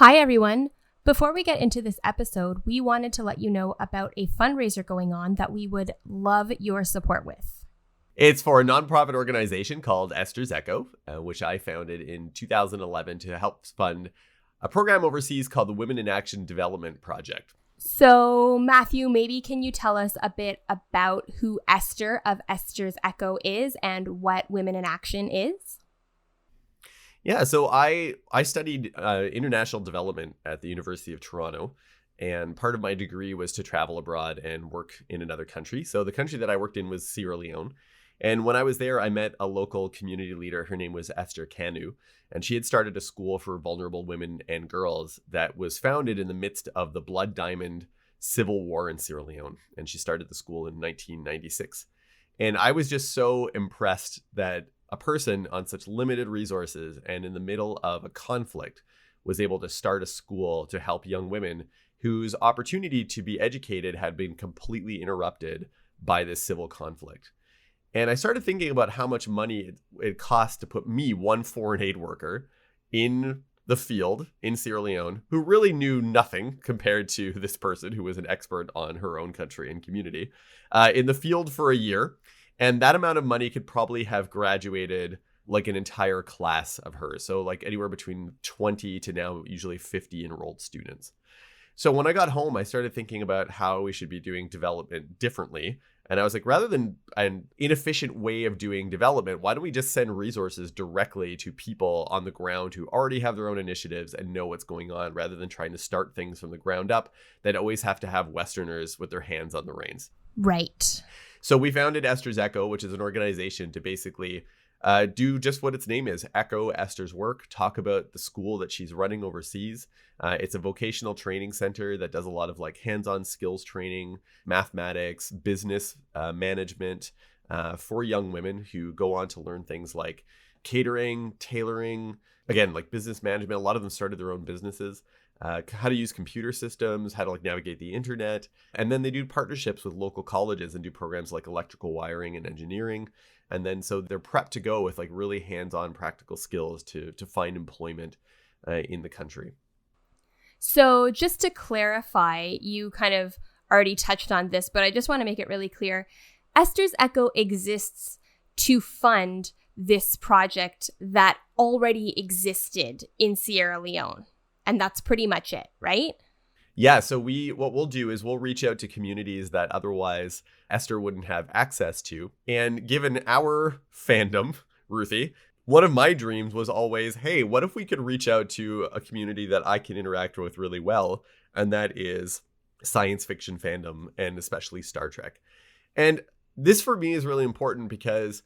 Hi, everyone. Before we get into this episode, we wanted to let you know about a fundraiser going on that we would love your support with. It's for a nonprofit organization called Esther's Echo, which I founded in 2011 to help fund a program overseas called the Women in Action Development Project. So, Matthew, maybe can you tell us a bit about who Esther of Esther's Echo is and what Women in Action is? Yeah, so I studied international development at the University of Toronto, and part of my degree was to travel abroad and work in another country. So the country that I worked in was Sierra Leone. And when I was there, I met a local community leader. Her name was Esther Kanu, and she had started a school for vulnerable women and girls that was founded in the midst of the Blood Diamond Civil War in Sierra Leone. And she started the school in 1996. And I was just so impressed that a person on such limited resources and in the middle of a conflict was able to start a school to help young women whose opportunity to be educated had been completely interrupted by this civil conflict. And I started thinking about how much money it cost to put me, one foreign aid worker, in the field in Sierra Leone, who really knew nothing compared to this person who was an expert on her own country and community, in the field for a year. And that amount of money could probably have graduated like an entire class of hers. So like anywhere between 20 to now usually 50 enrolled students. So when I got home, I started thinking about how we should be doing development differently. And I was like, rather than an inefficient way of doing development, why don't we just send resources directly to people on the ground who already have their own initiatives and know what's going on, rather than trying to start things from the ground up that always have to have Westerners with their hands on the reins. Right. So we founded Esther's Echo, which is an organization to basically do just what its name is, echo Esther's work, talk about the school that she's running overseas. It's a vocational training center that does a lot of like hands-on skills training, mathematics, business management for young women who go on to learn things like catering, tailoring, again, like business management. A lot of them started their own businesses. How to use computer systems, how to like navigate the internet. And then they do partnerships with local colleges and do programs like electrical wiring and engineering. And then so they're prepped to go with like really hands-on practical skills to find employment in the country. So just to clarify, you kind of already touched on this, but I just want to make it really clear. Esther's Echo exists to fund this project that already existed in Sierra Leone. And that's pretty much it, right? Yeah, so what we'll do is we'll reach out to communities that otherwise Esther wouldn't have access to. And given our fandom, Ruthie, one of my dreams was always, hey, what if we could reach out to a community that I can interact with really well? And that is science fiction fandom, and especially Star Trek. And this for me is really important because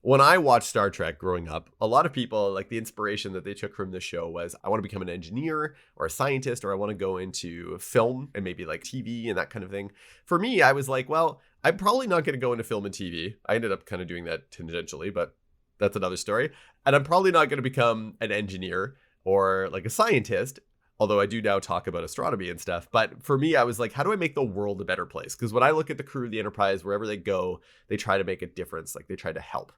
when I watched Star Trek growing up, a lot of people, like the inspiration that they took from this show was, I want to become an engineer or a scientist, or I want to go into film and maybe like TV and that kind of thing. For me, I was like, well, I'm probably not going to go into film and TV. I ended up kind of doing that tangentially, but that's another story. And I'm probably not going to become an engineer or like a scientist, although I do now talk about astronomy and stuff. But for me, I was like, how do I make the world a better place? Because when I look at the crew of the Enterprise, wherever they go, they try to make a difference. Like they try to help.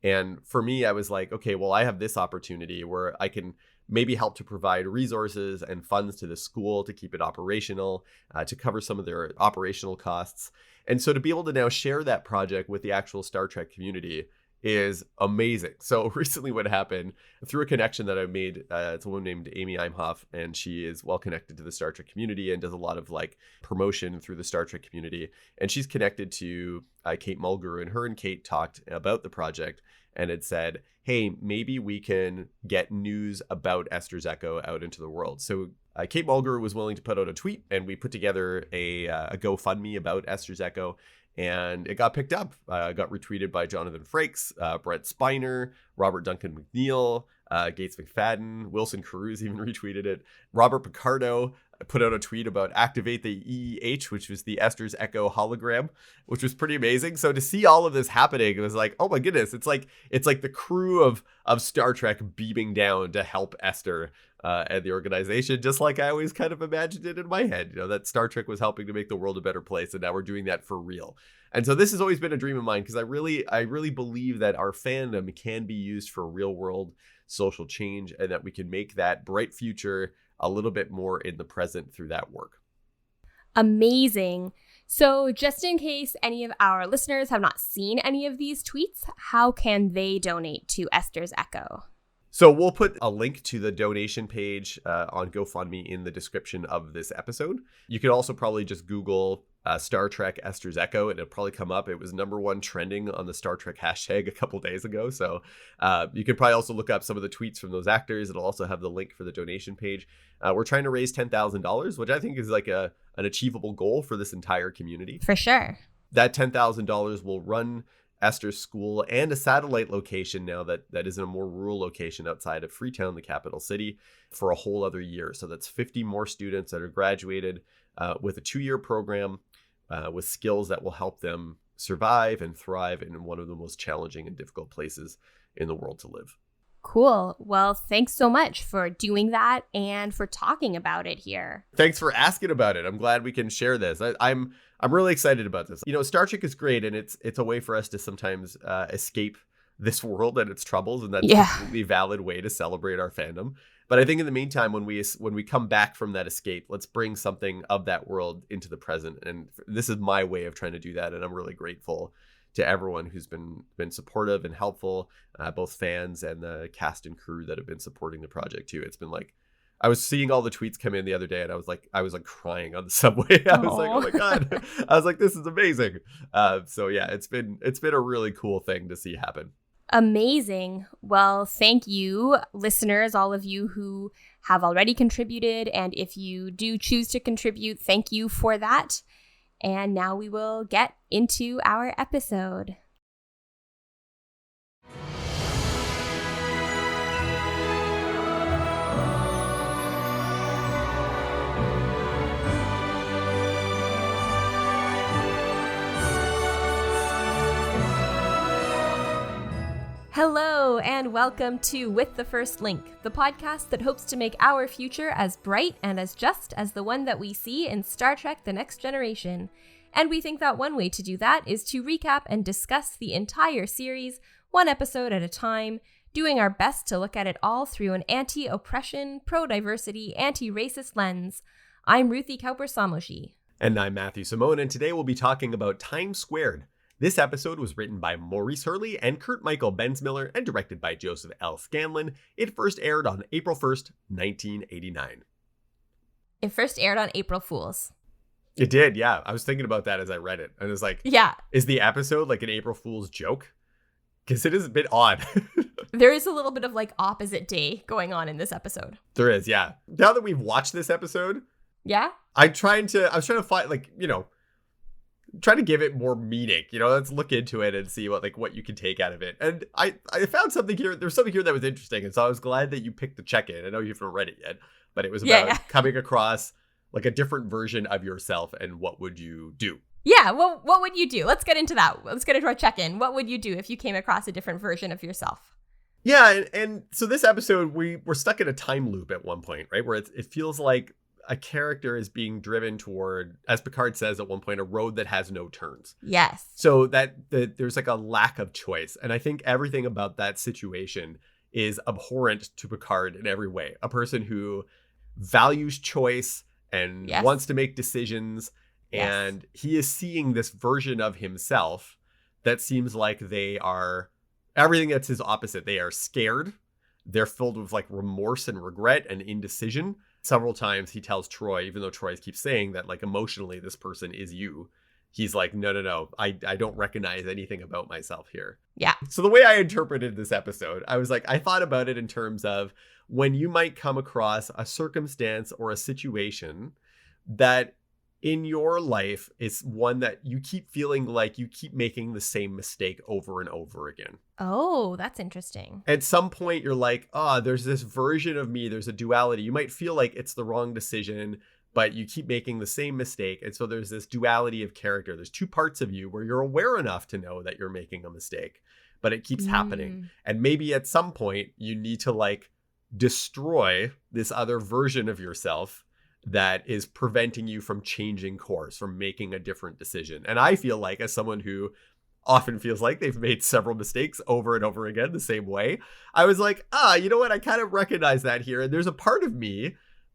And for me, I was like, okay, well, I have this opportunity where I can maybe help to provide resources and funds to the school to keep it operational, to cover some of their operational costs. And so to be able to now share that project with the actual Star Trek community is amazing. So recently what happened, through a connection that I made, it's a woman named Amy Imhoff, and she is well connected to the Star Trek community and does a lot of like promotion through the Star Trek community. And she's connected to Kate Mulgrew, and her and Kate talked about the project and had said, hey, maybe we can get news about Esther's Echo out into the world. So Kate Mulgrew was willing to put out a tweet, and we put together a GoFundMe about Esther's Echo. And it got picked up, got retweeted by Jonathan Frakes, Brett Spiner, Robert Duncan McNeil, Gates McFadden, Wilson Caruso even retweeted it. Robert Picardo put out a tweet about activate the EEH, which was the Esther's Echo hologram, which was pretty amazing. So to see all of this happening, it was like, oh my goodness, it's like the crew of Star Trek beaming down to help Esther and the organization, just like I always kind of imagined it in my head, that Star Trek was helping to make the world a better place, and now we're doing that for real. And so this has always been a dream of mine, because I really believe that our fandom can be used for real world social change, and that we can make that bright future a little bit more in the present through that work. Amazing. So just in case any of our listeners have not seen any of these tweets, how can they donate to Esther's Echo? So we'll put a link to the donation page on GoFundMe in the description of this episode. You could also probably just Google Star Trek Esther's Echo, and it'll probably come up. It was #1 trending on the Star Trek hashtag a couple days ago. So you could probably also look up some of the tweets from those actors. It'll also have the link for the donation page. We're trying to raise $10,000, which I think is like an achievable goal for this entire community. For sure. That $10,000 will run Esther's school and a satellite location now that is in a more rural location outside of Freetown, the capital city, for a whole other year. So that's 50 more students that are graduated with a 2-year program with skills that will help them survive and thrive in one of the most challenging and difficult places in the world to live. Cool. Well, thanks so much for doing that and for talking about it here. Thanks for asking about it. I'm glad we can share this. I'm really excited about this. You know, Star Trek is great, and it's a way for us to sometimes escape this world and its troubles, and that's a completely valid way to celebrate our fandom. But I think in the meantime, when we come back from that escape, let's bring something of that world into the present. And this is my way of trying to do that, and I'm really grateful to everyone who's been supportive and helpful, both fans and the cast and crew that have been supporting the project too. It's been like, I was seeing all the tweets come in the other day, and I was like crying on the subway. I was like, oh my God. I was like, this is amazing. So yeah, it's been a really cool thing to see happen. Amazing. Well, thank you, listeners, all of you who have already contributed. And if you do choose to contribute, thank you for that. And now we will get into our episode. Hello, and welcome to With the First Link, the podcast that hopes to make our future as bright and as just as the one that we see in Star Trek: The Next Generation. And we think that one way to do that is to recap and discuss the entire series, one episode at a time, doing our best to look at it all through an anti-oppression, pro-diversity, anti-racist lens. I'm Ruthie Kauper-Samoshi. And I'm Matthew Simone, and today we'll be talking about Time Squared. This episode was written by Maurice Hurley and Kurt Michael Bensmiller and directed by Joseph L. Scanlon. It first aired on April 1st, 1989. It first aired on April Fools. It did, yeah. I was thinking about that as I read it. And it was like, yeah, is the episode like an April Fool's joke? Because it is a bit odd. There is a little bit of like opposite day going on in this episode. There is, yeah. Now that we've watched this episode, yeah, I was trying to find, like, you know, try to give it more meaning. You know, let's look into it and see what you can take out of it. And I found something here. There's something here that was interesting, and so I was glad that you picked the check-in. I know you haven't read it yet, but it was about coming across like a different version of yourself and what would you do? Yeah, well, what would you do? Let's get into that. Let's get into our check-in. What would you do if you came across a different version of yourself? Yeah, and so this episode, we're stuck in a time loop at one point, right? Where it feels like a character is being driven toward, as Picard says at one point, a road that has no turns. Yes. So that there's like a lack of choice. And I think everything about that situation is abhorrent to Picard in every way. A person who values choice and wants to make decisions. And he is seeing this version of himself that seems like they are everything that's his opposite. They are scared. They're filled with like remorse and regret and indecision. Several times he tells Troy, even though Troy keeps saying that like emotionally this person is you, he's like, no, I don't recognize anything about myself here. Yeah. So the way I interpreted this episode, I was like, I thought about it in terms of when you might come across a circumstance or a situation that in your life is one that you keep feeling like you keep making the same mistake over and over again. Oh, that's interesting. At some point, you're like, there's this version of me. There's a duality. You might feel like it's the wrong decision, but you keep making the same mistake. And so there's this duality of character. There's two parts of you where you're aware enough to know that you're making a mistake, but it keeps happening. And maybe at some point, you need to like destroy this other version of yourself that is preventing you from changing course, from making a different decision. And I feel like, as someone who often feels like they've made several mistakes over and over again the same way, I was like, you know what? I kind of recognize that here. And there's a part of me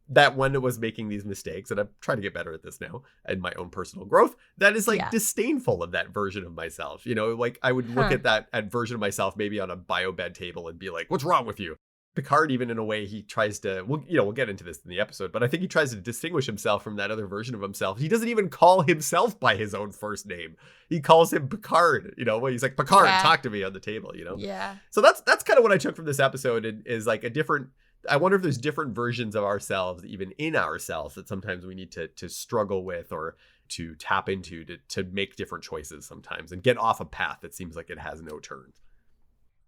that when it was making these mistakes, and I'm trying to get better at this now in my own personal growth, that is like disdainful of that version of myself. You know, like I would look at that version of myself maybe on a biobed table and be like, what's wrong with you? Picard, even in a way, he tries to, we'll get into this in the episode, but I think he tries to distinguish himself from that other version of himself. He doesn't even call himself by his own first name. He calls him Picard, you know, he's like, Picard, talk to me on the table, you know? Yeah. So that's kind of what I took from this episode is like a different, I wonder if there's different versions of ourselves, even in ourselves, that sometimes we need to struggle with or to tap into to make different choices sometimes and get off a path that seems like it has no turns.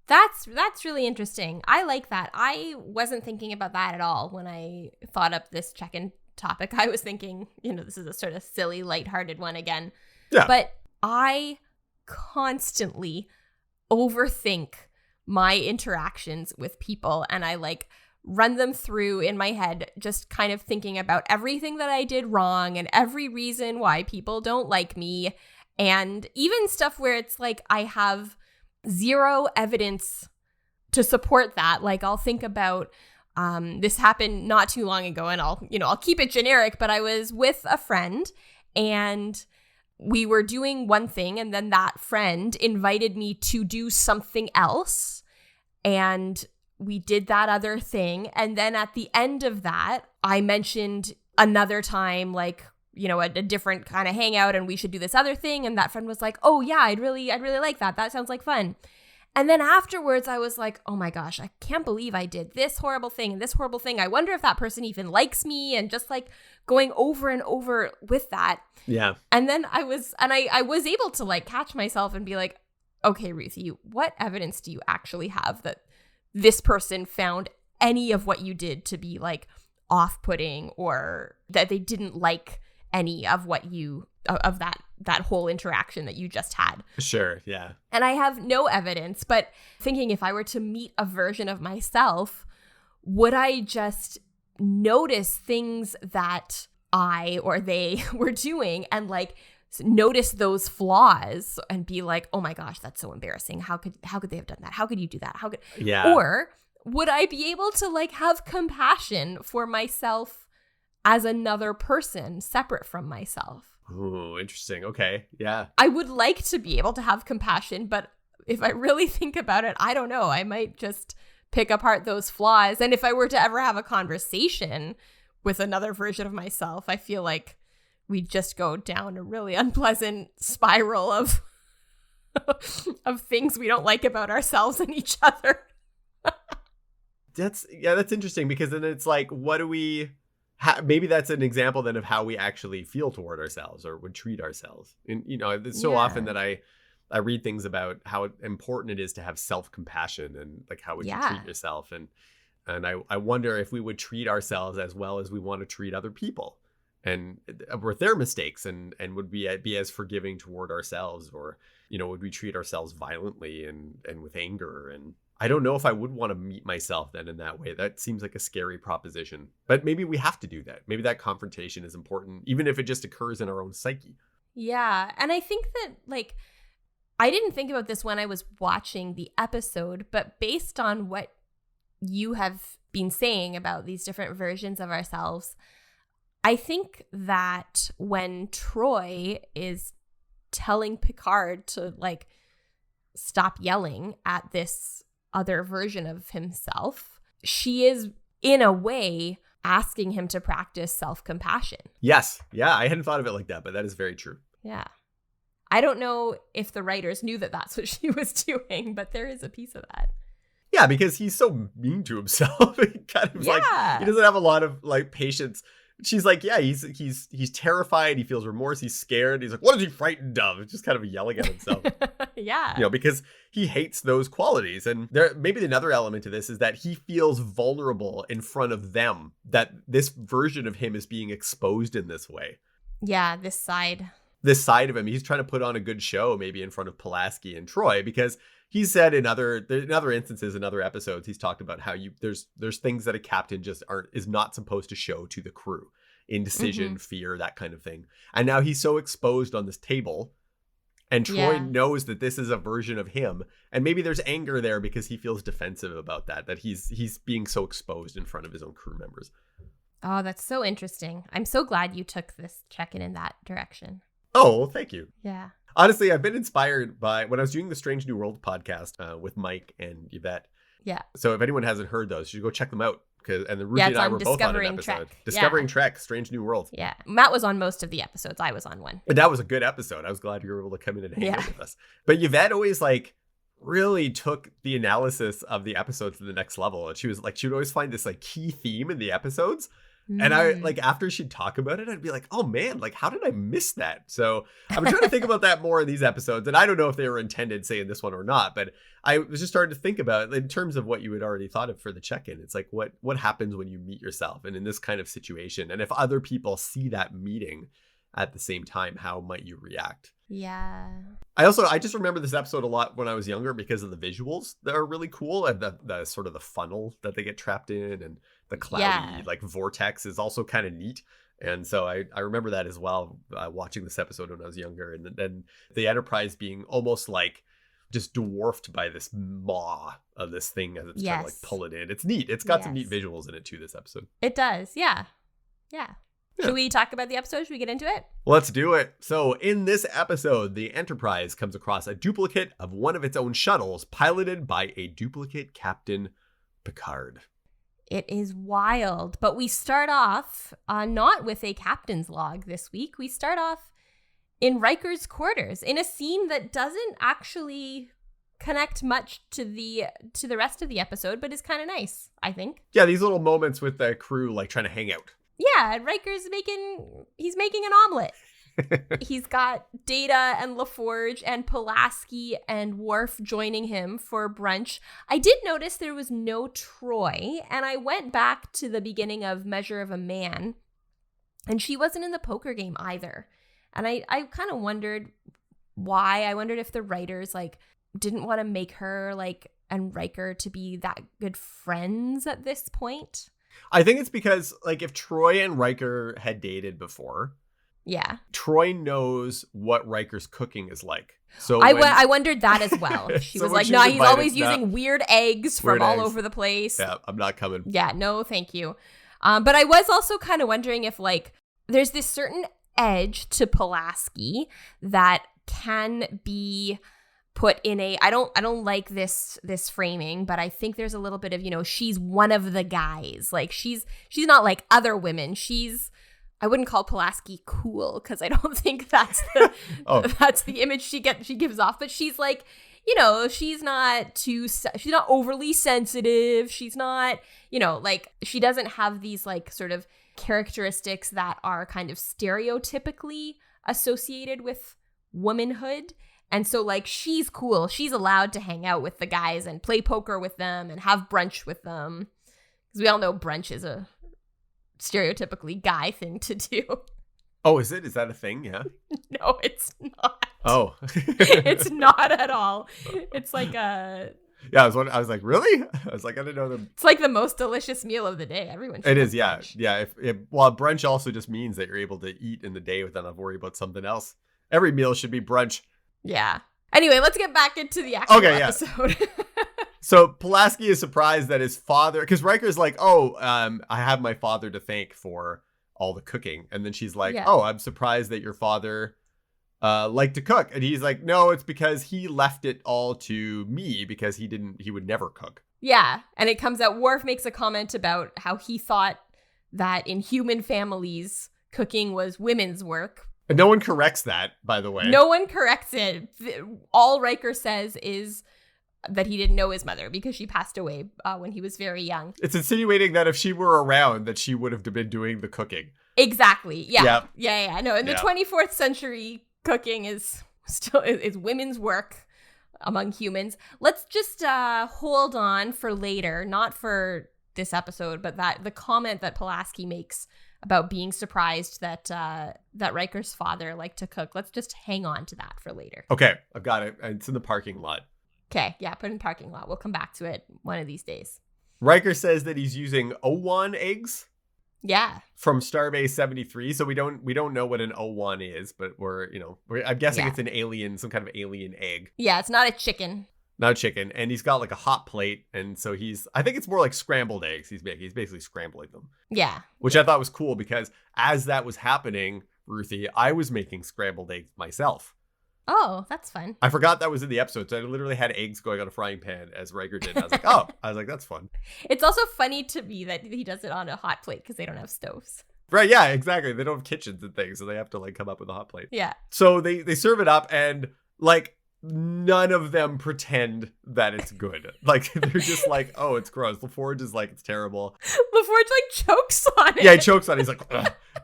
That's really interesting. I like that. I wasn't thinking about that at all when I thought up this check-in topic. I was thinking, you know, this is a sort of silly, lighthearted one again. Yeah. But I constantly overthink my interactions with people, and I like run them through in my head, just kind of thinking about everything that I did wrong and every reason why people don't like me, and even stuff where it's like I have zero evidence to support that. Like I'll think about this happened not too long ago, and I'll keep it generic, but I was with a friend and we were doing one thing, and then that friend invited me to do something else, and we did that other thing. And then at the end of that, I mentioned another time, like, you know, a different kind of hangout, and we should do this other thing. And that friend was like, oh yeah, I'd really like that. That sounds like fun. And then afterwards I was like, oh my gosh, I can't believe I did this horrible thing and this horrible thing. I wonder if that person even likes me, and just like going over and over with that. Yeah. And then I was able to like catch myself and be like, okay, Ruthie, what evidence do you actually have that this person found any of what you did to be like off-putting, or that they didn't like any of what you of that whole interaction that you just had? Sure, yeah. And I have no evidence, but thinking if I were to meet a version of myself, would I just notice things that I or they were doing and like notice those flaws and be like, oh my gosh, that's so embarrassing. How could they have done that? How could you do that? Yeah. Or would I be able to like have compassion for myself as another person separate from myself? Ooh, interesting. Okay. Yeah. I would like to be able to have compassion, but if I really think about it, I don't know. I might just pick apart those flaws. And if I were to ever have a conversation with another version of myself, I feel like we'd just go down a really unpleasant spiral of of things we don't like about ourselves and each other. That's interesting, because then it's like, what do we maybe that's an example then of how we actually feel toward ourselves or would treat ourselves. And, you know, it's so often that I read things about how important it is to have self-compassion and like, how would you treat yourself? And I wonder if we would treat ourselves as well as we want to treat other people, and with their mistakes, and would we be as forgiving toward ourselves, or, you know, would we treat ourselves violently and with anger? And I don't know if I would want to meet myself then in that way. That seems like a scary proposition, but maybe we have to do that. Maybe that confrontation is important, even if it just occurs in our own psyche. Yeah. And I think that, like, I didn't think about this when I was watching the episode, but based on what you have been saying about these different versions of ourselves, I think that when Troy is telling Picard to like stop yelling at this other version of himself, she is in a way asking him to practice self-compassion. Yes. Yeah. I hadn't thought of it like that, but that is very true. Yeah. I don't know if the writers knew that that's what she was doing, but there is a piece of that. Yeah, because he's so mean to himself. He kind of like, he doesn't have a lot of like patience. She's like, yeah, he's terrified. He feels remorse. He's scared. He's like, what is he frightened of? Just kind of yelling at himself. Yeah. You know, because he hates those qualities. And there, maybe another element to this is that he feels vulnerable in front of them, that this version of him is being exposed in this way. Yeah, this side of him. He's trying to put on a good show, maybe in front of Pulaski and Troy, because he said in other instances, in other episodes, he's talked about how there's things that a captain just is not supposed to show to the crew. Indecision, fear, that kind of thing. And now he's so exposed on this table, and Troy knows that this is a version of him. And maybe there's anger there because he feels defensive about that he's being so exposed in front of his own crew members. Oh, that's so interesting. I'm so glad you took this check-in in that direction. Oh, well, thank you. Yeah. Honestly, I've been inspired by when I was doing the Strange New World podcast with Mike and Yvette. Yeah. So if anyone hasn't heard those, you should go check them out. And then Ruthie and I were both on an episode. Discovering Trek, Strange New World. Yeah. Matt was on most of the episodes. I was on one. And that was a good episode. I was glad you were able to come in and hang out with us. But Yvette always like really took the analysis of the episodes to the next level. And she would always find this like key theme in the episodes. And I like after she'd talk about it, I'd be like, oh man, like how did I miss that? So I'm trying to think about that more in these episodes. And I don't know if they were intended, say, in this one or not, but I was just starting to think about it in terms of what you had already thought of for the check-in. It's like what happens when you meet yourself and in this kind of situation? And if other people see that meeting at the same time, how might you react? Yeah. I just remember this episode a lot when I was younger because of the visuals that are really cool, and the sort of the funnel that they get trapped in, and the cloudy like vortex is also kind of neat. And so I remember that as well, watching this episode when I was younger, and then the Enterprise being almost like just dwarfed by this maw of this thing as it's trying to like pull it in. It's neat. It's got some neat visuals in it too, this episode. It does. Yeah. Should we talk about the episode? Should we get into it? Let's do it. So in this episode, the Enterprise comes across a duplicate of one of its own shuttles piloted by a duplicate Captain Picard. It is wild, but we start off not with a captain's log this week. We start off in Riker's quarters in a scene that doesn't actually connect much to the rest of the episode, but is kind of nice, I think. Yeah, these little moments with the crew like trying to hang out. Yeah, Riker's making an omelet. He's got Data and LaForge and Pulaski and Worf joining him for brunch. I did notice there was no Troy, and I went back to the beginning of Measure of a Man, and she wasn't in the poker game either. And I kind of wondered why. I wondered if the writers like didn't want to make her like and Riker to be that good friends at this point. I think it's because like if Troy and Riker had dated before, Troy knows what Riker's cooking is like. So I wondered that as well. She was like, no, he's always using weird eggs from all over the place. Yeah, I'm not coming. Yeah, no, thank you. But I was also kind of wondering if like there's this certain edge to Pulaski that can be put in a I don't like this framing, but I think there's a little bit of, you know, she's one of the guys. Like she's not like other women. I wouldn't call Pulaski cool because I don't think that's the that's the image she gives off, but she's like, you know, she's not overly sensitive. She's not, you know, like she doesn't have these like sort of characteristics that are kind of stereotypically associated with womanhood. And so, like, she's cool. She's allowed to hang out with the guys and play poker with them and have brunch with them. Because we all know brunch is a stereotypically guy thing to do. Oh, is it? Is that a thing? Yeah. No, it's not. Oh. It's not at all. It's like a... Yeah, I was like, really? I was like, I didn't know them. It's like the most delicious meal of the day. Everyone should. It is, yeah. Brunch. Yeah. Well, brunch also just means that you're able to eat in the day without having to worry about something else. Every meal should be brunch. Yeah. Anyway, let's get back into the actual episode. So Pulaski is surprised that his father, because Riker's like, I have my father to thank for all the cooking. And then she's like, I'm surprised that your father liked to cook. And he's like, no, it's because he left it all to me because he would never cook. Yeah. And it comes out, Worf makes a comment about how he thought that in human families, cooking was women's work. And no one corrects that, by the way. No one corrects it. All Riker says is that he didn't know his mother because she passed away when he was very young. It's insinuating that if she were around, that she would have been doing the cooking. Exactly. Yeah. Yep. Yeah. No, in the 24th century, cooking is still is women's work among humans. Let's just hold on for later, not for this episode, but that the comment that Pulaski makes about being surprised that Riker's father liked to cook. Let's just hang on to that for later. Okay, I've got it. It's in the parking lot. Okay, yeah, put it in the parking lot. We'll come back to it one of these days. Riker says that he's using O1 eggs. Yeah. From Starbase 73. So we don't know what an O1 is, but I'm guessing it's an alien, some kind of alien egg. Yeah, it's not a chicken. Not chicken. And he's got like a hot plate. And so I think it's more like scrambled eggs he's making. He's basically scrambling them. Yeah. Which I thought was cool because as that was happening, Ruthie, I was making scrambled eggs myself. Oh, that's fun. I forgot that was in the episode. So I literally had eggs going on a frying pan as Riker did. I was like, oh, that's fun. It's also funny to me that he does it on a hot plate because they don't have stoves. Right, yeah, exactly. They don't have kitchens and things, so they have to like come up with a hot plate. Yeah. So they serve it up and like none of them pretend that it's good. Like they're just like, oh, it's gross. LaForge is like, it's terrible. LaForge like chokes on it. Yeah, he chokes on it. He's like,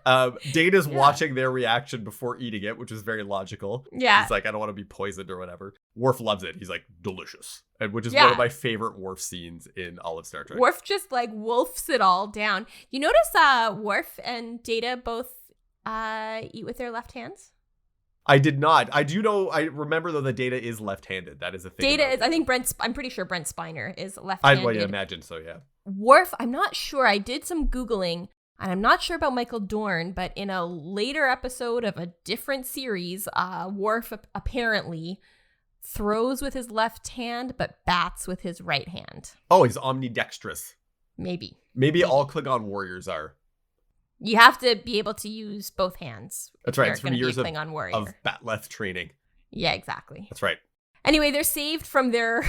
ugh. Data's watching their reaction before eating it, which is very logical. Yeah. He's like, I don't want to be poisoned or whatever. Worf loves it. He's like, delicious. And which is one of my favorite Worf scenes in all of Star Trek. Worf just like wolfs it all down. You notice Worf and Data both eat with their left hands? I did not. I do know. I remember though that Data is left-handed. That is a thing. Data is. I think I'm pretty sure Brent Spiner is left-handed. I imagine so. Yeah. Worf. I'm not sure. I did some Googling, and I'm not sure about Michael Dorn. But in a later episode of a different series, Worf apparently throws with his left hand, but bats with his right hand. Oh, he's omnidextrous. Maybe all Klingon warriors are. You have to be able to use both hands. That's right. It's from years of batleth training. Yeah, exactly. That's right. Anyway, they're saved from their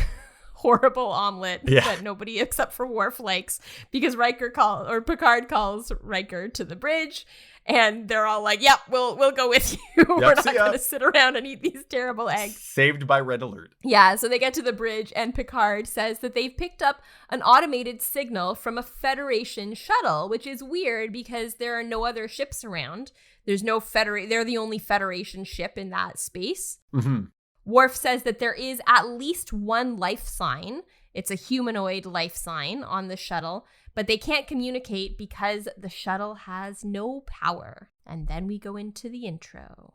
horrible omelet that nobody except for Worf likes because Picard calls Riker to the bridge, and they're all like, "Yep, we'll go with you. Yep, we're not going to sit around and eat these terrible eggs." Saved by red alert. Yeah, so they get to the bridge, and Picard says that they've picked up an automated signal from a Federation shuttle, which is weird because there are no other ships around. There's no they're the only Federation ship in that space. Mm-hmm. Worf says that there is at least one life sign. It's a humanoid life sign on the shuttle, but they can't communicate because the shuttle has no power. And then we go into the intro.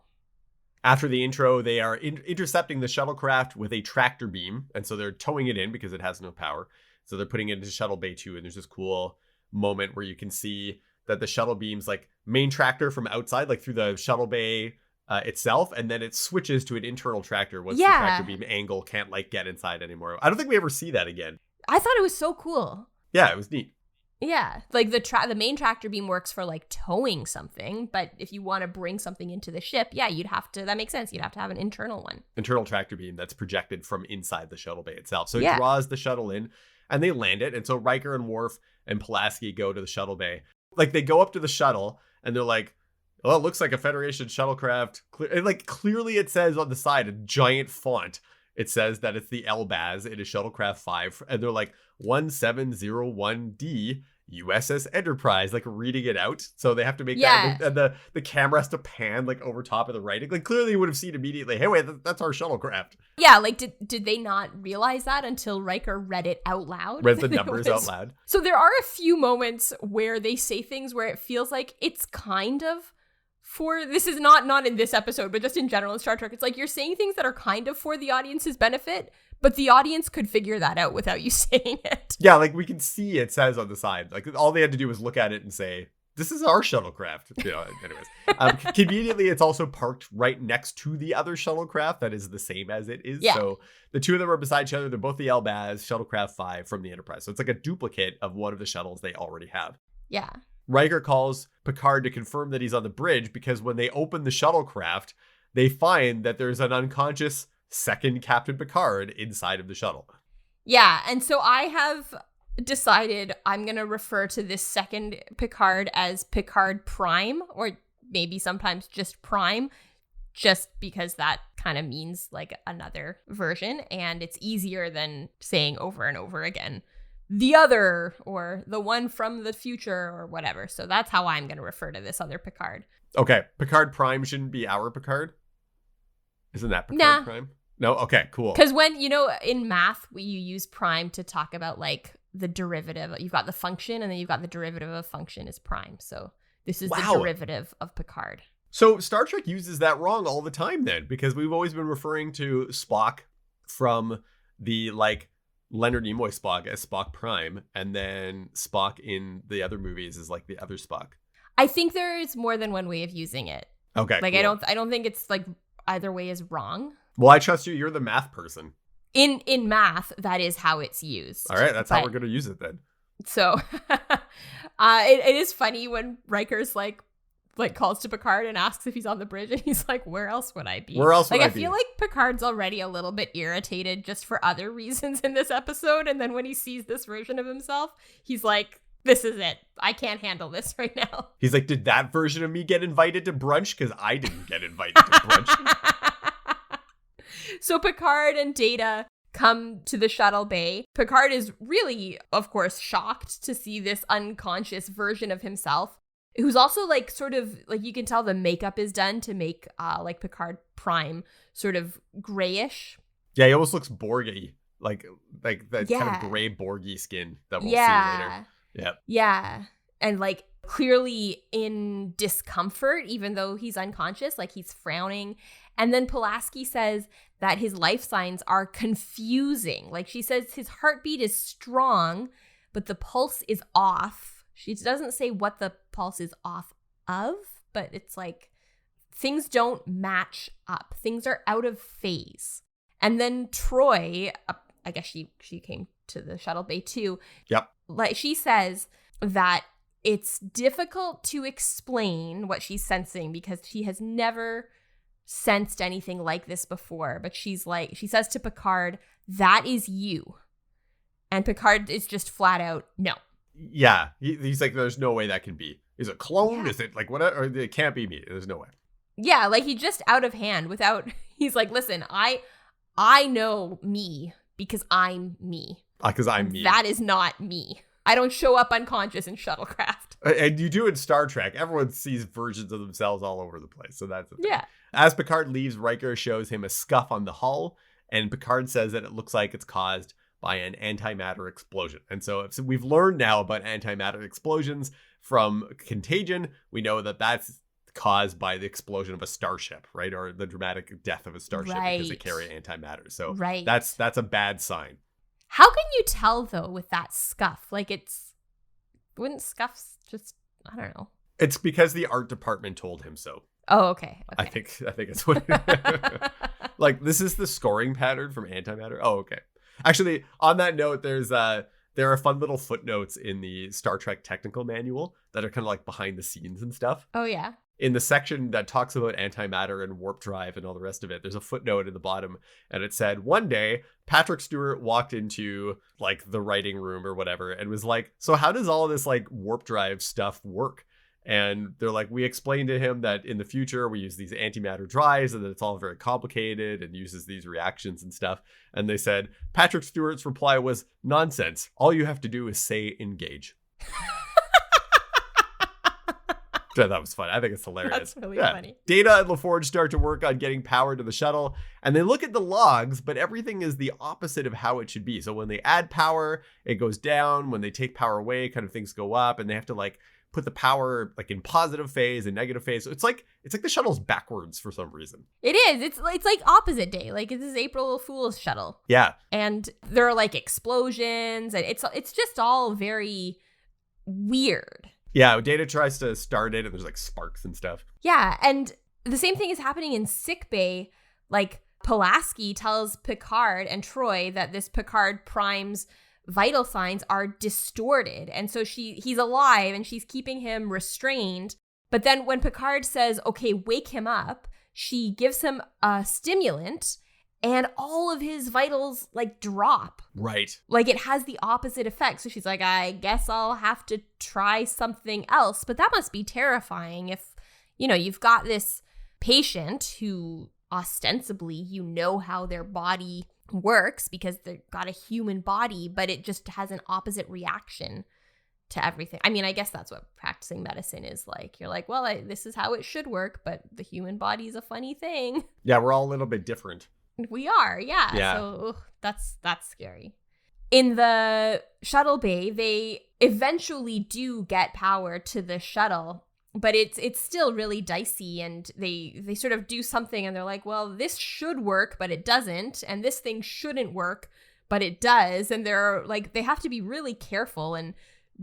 After the intro, they are intercepting the shuttlecraft with a tractor beam. And so they're towing it in because it has no power. So they're putting it into Shuttle Bay 2. And there's this cool moment where you can see that the shuttle beam's like main tractor from outside, like through the shuttle bay itself. And then it switches to an internal tractor once the tractor beam angle can't like get inside anymore. I don't think we ever see that again. I thought it was so cool. Yeah, it was neat. Yeah, like the main tractor beam works for like towing something, but if you want to bring something into the ship, you'd have to, that makes sense. You'd have to have an internal one. Internal tractor beam that's projected from inside the shuttle bay itself. So it draws the shuttle in and they land it. And so Riker and Worf and Pulaski go to the shuttle bay. Like they go up to the shuttle and they're like, oh, it looks like a Federation shuttlecraft. And like clearly it says on the side, a giant font, it says that it's the Elbaz. It is Shuttlecraft 5. And they're like 1701D USS Enterprise, like reading it out. So they have to make that. And the camera has to pan like over top of the writing. Like clearly you would have seen immediately, hey, wait, that's our shuttlecraft. Yeah, like did they not realize that until Riker read it out loud? Read the numbers out loud. So there are a few moments where they say things where it feels like it's kind of this is not in this episode, but just in general in Star Trek, it's like you're saying things that are kind of for the audience's benefit, but the audience could figure that out without you saying it. Yeah, like we can see it says on the side. Like all they had to do was look at it and say, this is our shuttlecraft. You know, anyways. Conveniently, it's also parked right next to the other shuttlecraft that is the same as it is. Yeah. So the two of them are beside each other. They're both the Elbaz, Shuttlecraft 5 from the Enterprise. So it's like a duplicate of one of the shuttles they already have. Yeah. Riker calls Picard to confirm that he's on the bridge because when they open the shuttlecraft, they find that there's an unconscious second Captain Picard inside of the shuttle. Yeah, and so I have decided I'm going to refer to this second Picard as Picard Prime, or maybe sometimes just Prime, just because that kind of means like another version, and it's easier than saying over and over again, the other, or the one from the future, or whatever. So that's how I'm going to refer to this other Picard. Okay, Picard Prime shouldn't be our Picard? Isn't that Picard Prime? No? Okay, cool. Because when, in math, you use prime to talk about like the derivative. You've got the function, and then you've got the derivative of function is prime. So this is the derivative of Picard. So Star Trek uses that wrong all the time then, because we've always been referring to Spock from the like Leonard Nimoy Spock as Spock Prime, and then Spock in the other movies is like the other Spock. I think there is more than one way of using it. Okay. Like cool. I don't think it's like either way is wrong. Well, I trust you. You're the math person. In math, that is how it's used. All right, that's how we're going to use it then. So it is funny when Riker's like calls to Picard and asks if he's on the bridge, and he's like, where else would I be? Where else would I be? I feel like Picard's already a little bit irritated just for other reasons in this episode, and then when he sees this version of himself, he's like, this is it. I can't handle this right now. He's like, did that version of me get invited to brunch? Because I didn't get invited to brunch. So Picard and Data come to the shuttle bay. Picard is really, of course, shocked to see this unconscious version of himself, who's also like sort of like, you can tell the makeup is done to make like Picard Prime sort of grayish. Yeah, he almost looks Borgy, like that kind of gray Borgy skin that we'll see later. Yeah. Yeah. And like clearly in discomfort, even though he's unconscious, like he's frowning. And then Pulaski says that his life signs are confusing. Like she says his heartbeat is strong, but the pulse is off. She doesn't say what the pulse is off of, but it's like things don't match up. Things are out of phase. And then Troy, I guess she came to the shuttle bay too. Yep. Like she says that it's difficult to explain what she's sensing because she has never sensed anything like this before. But she says to Picard, that is you. And Picard is just flat out, no. Yeah. He's like, there's no way that can be. Is it clone? Yeah. Is it like whatever? Or it can't be me. There's no way. Yeah. Like he just out of hand without, he's like, listen, I know me because I'm me. Because I'm me. That is not me. I don't show up unconscious in shuttlecraft. And you do in Star Trek. Everyone sees versions of themselves all over the place. So that's the thing. Yeah. As Picard leaves, Riker shows him a scuff on the hull. And Picard says that it looks like it's caused by an antimatter explosion. And so we've learned now about antimatter explosions from Contagion. We know that that's caused by the explosion of a starship, right? Or the dramatic death of a starship because they carry antimatter. So that's a bad sign. How can you tell, though, with that scuff? Like, wouldn't scuffs just, I don't know. It's because the art department told him so. Oh, okay. I think it's what, like, this is the scoring pattern from antimatter. Oh, okay. Actually, on that note, there are fun little footnotes in the Star Trek technical manual that are kind of like behind the scenes and stuff. Oh, yeah. In the section that talks about antimatter and warp drive and all the rest of it, there's a footnote in the bottom, and it said, one day, Patrick Stewart walked into, like, the writing room or whatever, and was like, so how does all of this, like, warp drive stuff work? And they're like, we explained to him that in the future, we use these antimatter drives, and that it's all very complicated and uses these reactions and stuff. And they said, Patrick Stewart's reply was, nonsense. All you have to do is say engage. Yeah, that was fun. I think it's hilarious. That's really funny. Data and LaForge start to work on getting power to the shuttle, and they look at the logs, but everything is the opposite of how it should be. So when they add power, it goes down. When they take power away, kind of things go up, and they have to like put the power like in positive phase and negative phase. So it's like the shuttle's backwards for some reason. It is. It's like opposite day. Like this is April Fool's shuttle. Yeah. And there are like explosions, and it's just all very weird. Yeah, Data tries to start it, and there's like sparks and stuff. Yeah, and the same thing is happening in sickbay. Like Pulaski tells Picard and Troy that this Picard Prime's vital signs are distorted, and so he's alive, and she's keeping him restrained. But then when Picard says, "Okay, wake him up," she gives him a stimulant, and all of his vitals like drop. Right. Like it has the opposite effect. So she's like, I guess I'll have to try something else. But that must be terrifying if, you've got this patient who ostensibly, how their body works because they've got a human body, but it just has an opposite reaction to everything. I mean, I guess that's what practicing medicine is like. You're like, well, this is how it should work, but the human body is a funny thing. Yeah, we're all a little bit different. We are, yeah. So that's scary. In the shuttle bay, they eventually do get power to the shuttle, but it's still really dicey, and they sort of do something, and they're like, well, this should work, but it doesn't, and this thing shouldn't work, but it does, and they're like, they have to be really careful, and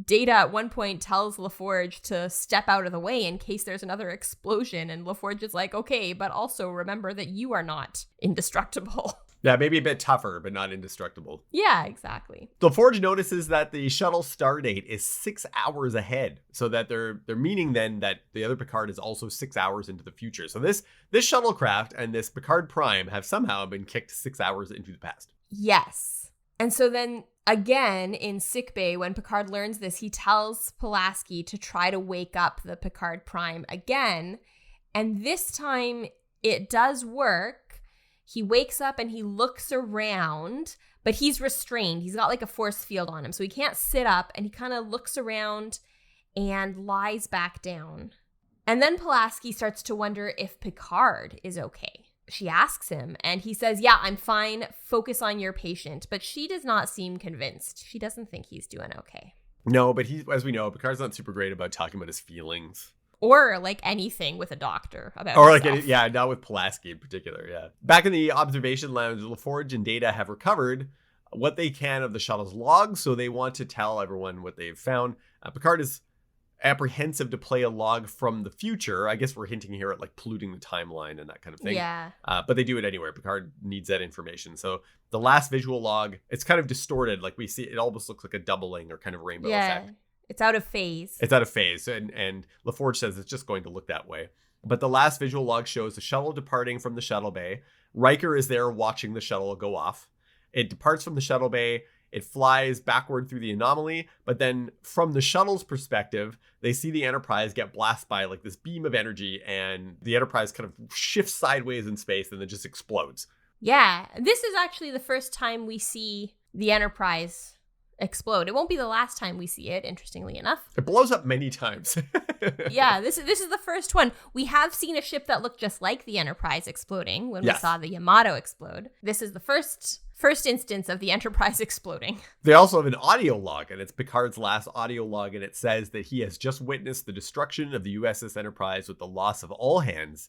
Data at one point tells LaForge to step out of the way in case there's another explosion. And LaForge is like, okay, but also remember that you are not indestructible. Yeah, maybe a bit tougher, but not indestructible. Yeah, exactly. LaForge notices that the shuttle star date is 6 hours ahead, so that they're meaning then that the other Picard is also 6 hours into the future. So this shuttlecraft and this Picard Prime have somehow been kicked 6 hours into the past. Yes. And so then again in sickbay, when Picard learns this, he tells Pulaski to try to wake up the Picard Prime again. And this time it does work. He wakes up and he looks around, but he's restrained. He's got like a force field on him, so he can't sit up, and he kind of looks around and lies back down. And then Pulaski starts to wonder if Picard is okay. She asks him, and he says, yeah, I'm fine. Focus on your patient. But she does not seem convinced. She doesn't think he's doing okay. No, but as we know, Picard's not super great about talking about his feelings. Or like anything with a doctor about or himself. Like not with Pulaski in particular. Yeah. Back in the observation lounge, LaForge and Data have recovered what they can of the shuttle's logs, so they want to tell everyone what they've found. Picard is apprehensive to play a log from the future. I guess we're hinting here at like polluting the timeline and that kind of thing. Yeah. But they do it anyway. Picard needs that information. So the last visual log, it's kind of distorted. Like we see, it almost looks like a doubling or kind of rainbow effect. It's out of phase. It's out of phase, and LaForge says it's just going to look that way. But the last visual log shows the shuttle departing from the shuttle bay. Riker is there watching the shuttle go off. It departs from the shuttle bay. It flies backward through the anomaly. But then from the shuttle's perspective, they see the Enterprise get blasted by like this beam of energy, and the Enterprise kind of shifts sideways in space and then just explodes. Yeah, this is actually the first time we see the Enterprise explode. It won't be the last time we see it, interestingly enough. It blows up many times. Yeah, this is the first one. We have seen a ship that looked just like the Enterprise exploding when we saw the Yamato explode. This is the first instance of the Enterprise exploding. They also have an audio log, and it's Picard's last audio log, and it says that he has just witnessed the destruction of the USS Enterprise with the loss of all hands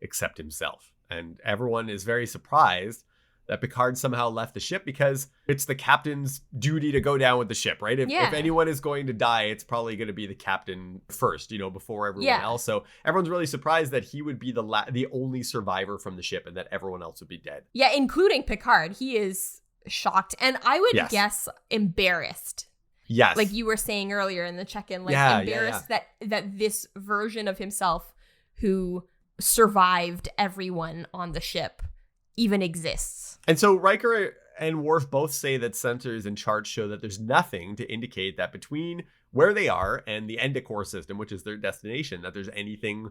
except himself. And everyone is very surprised that Picard somehow left the ship, because it's the captain's duty to go down with the ship, right? If anyone is going to die, it's probably going to be the captain first, before everyone else. So everyone's really surprised that he would be the only survivor from the ship and that everyone else would be dead. Yeah, including Picard. He is shocked, and I would guess embarrassed. Yes. Like you were saying earlier in the check-in, embarrassed that this version of himself who survived everyone on the ship even exists. And so Riker and Worf both say that sensors and charts show that there's nothing to indicate that between where they are and the Endicor system, which is their destination, that there's anything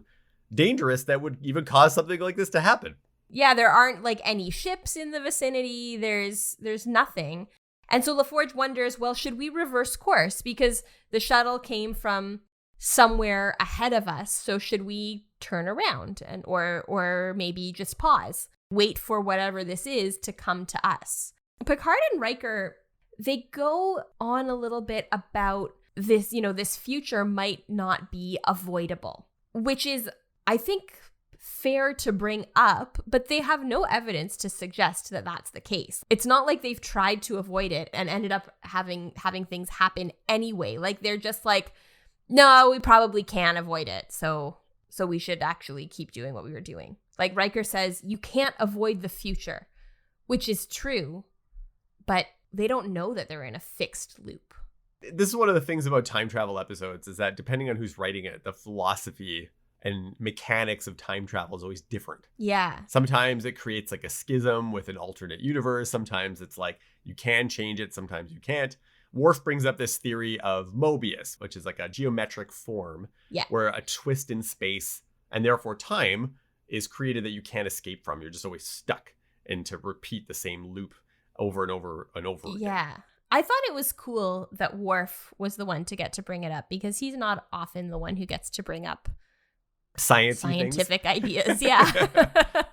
dangerous that would even cause something like this to happen. Yeah, there aren't like any ships in the vicinity. There's nothing. And so LaForge wonders, well, should we reverse course? Because the shuttle came from somewhere ahead of us. So should we turn around or maybe just pause? Wait for whatever this is to come to us. Picard and Riker, they go on a little bit about this, this future might not be avoidable, which is, I think, fair to bring up, but they have no evidence to suggest that that's the case. It's not like they've tried to avoid it and ended up having things happen anyway. Like they're just like, no, we probably can avoid it. So we should actually keep doing what we were doing. Like Riker says, you can't avoid the future, which is true, but they don't know that they're in a fixed loop. This is one of the things about time travel episodes, is that depending on who's writing it, the philosophy and mechanics of time travel is always different. Yeah. Sometimes it creates like a schism with an alternate universe. Sometimes it's like you can change it. Sometimes you can't. Worf brings up this theory of Mobius, which is like a geometric form where a twist in space and therefore time is created that you can't escape from. You're just always stuck and to repeat the same loop over and over and over again. Yeah. I thought it was cool that Worf was the one to get to bring it up, because he's not often the one who gets to bring up scientific ideas. Yeah.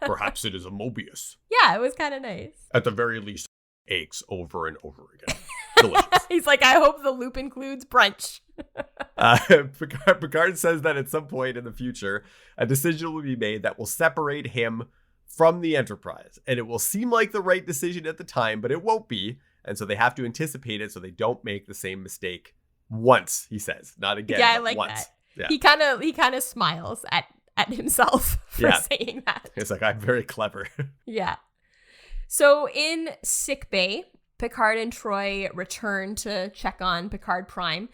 Perhaps it is a Mobius. Yeah, it was kind of nice. At the very least, eggs over and over again. Delicious. He's like, I hope the loop includes brunch. Picard says that at some point in the future, a decision will be made that will separate him from the Enterprise. And it will seem like the right decision at the time, but it won't be. And so they have to anticipate it so they don't make the same mistake once, he says. Not again, yeah, but I like once. That. Yeah. He kind of smiles at himself for saying that. It's like, I'm very clever. Yeah. So in sickbay, Picard and Troy return to check on Picard Prime,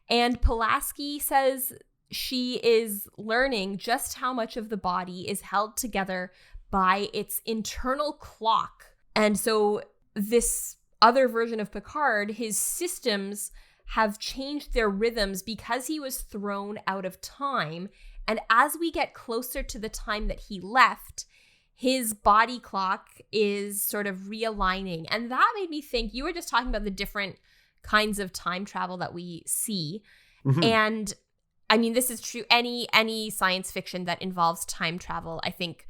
and Pulaski says she is learning just how much of the body is held together by its internal clock. And so this other version of Picard, his systems have changed their rhythms because he was thrown out of time. And as we get closer to the time that he left, his body clock is sort of realigning. And that made me think, you were just talking about the different kinds of time travel that we see. Mm-hmm. And I mean, this is true. Any science fiction that involves time travel, I think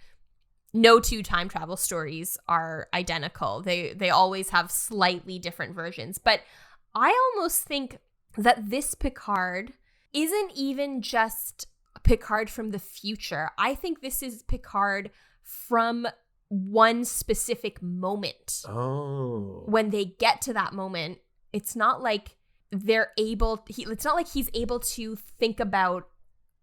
no two time travel stories are identical. They always have slightly different versions. But I almost think that this Picard isn't even just Picard from the future. I think this is Picard from one specific moment. Oh. When they get to that moment, it's not like it's not like he's able to think about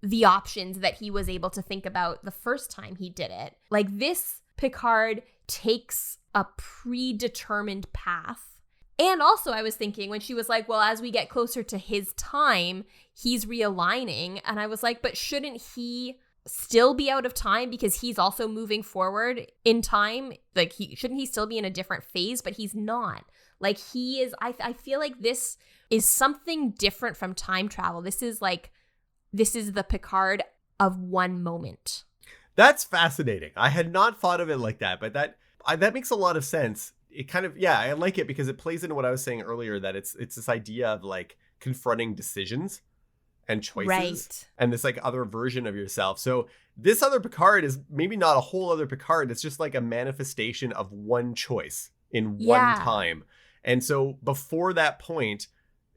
the options that he was able to think about the first time he did it. Like, this Picard takes a predetermined path. And also, I was thinking when she was like, well, as we get closer to his time, he's realigning. And I was like, but shouldn't he still be out of time because he's also moving forward in time? Like, shouldn't he still be in a different phase? But he's not. Like, he is, I feel like this is something different from time travel. This is the Picard of one moment. That's fascinating. I had not thought of it like that, but that makes a lot of sense. It kind of, yeah, I like it because it plays into what I was saying earlier, that it's this idea of like confronting decisions and choices, right, and this like other version of yourself. So this other Picard is maybe not a whole other Picard. It's just like a manifestation of one choice in one time. And so before that point,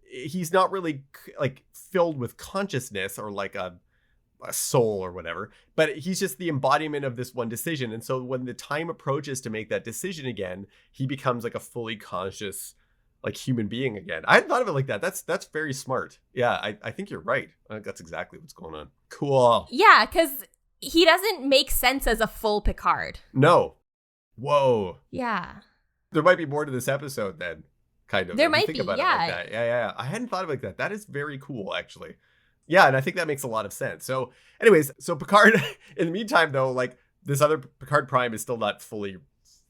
he's not really like filled with consciousness or like a soul or whatever, but he's just the embodiment of this one decision. And so when the time approaches to make that decision again, he becomes like a fully conscious, like, human being again. I hadn't thought of it like that. That's very smart. Yeah, I think you're right. I think that's exactly what's going on. Cool. Yeah, because he doesn't make sense as a full Picard. No. Whoa. Yeah. There might be more to this episode then. Kind of. There might think be, about yeah. It like that. Yeah. I hadn't thought of it like that. That is very cool, actually. Yeah, and I think that makes a lot of sense. So, anyways, Picard, in the meantime, though, like, this other Picard Prime is still not fully,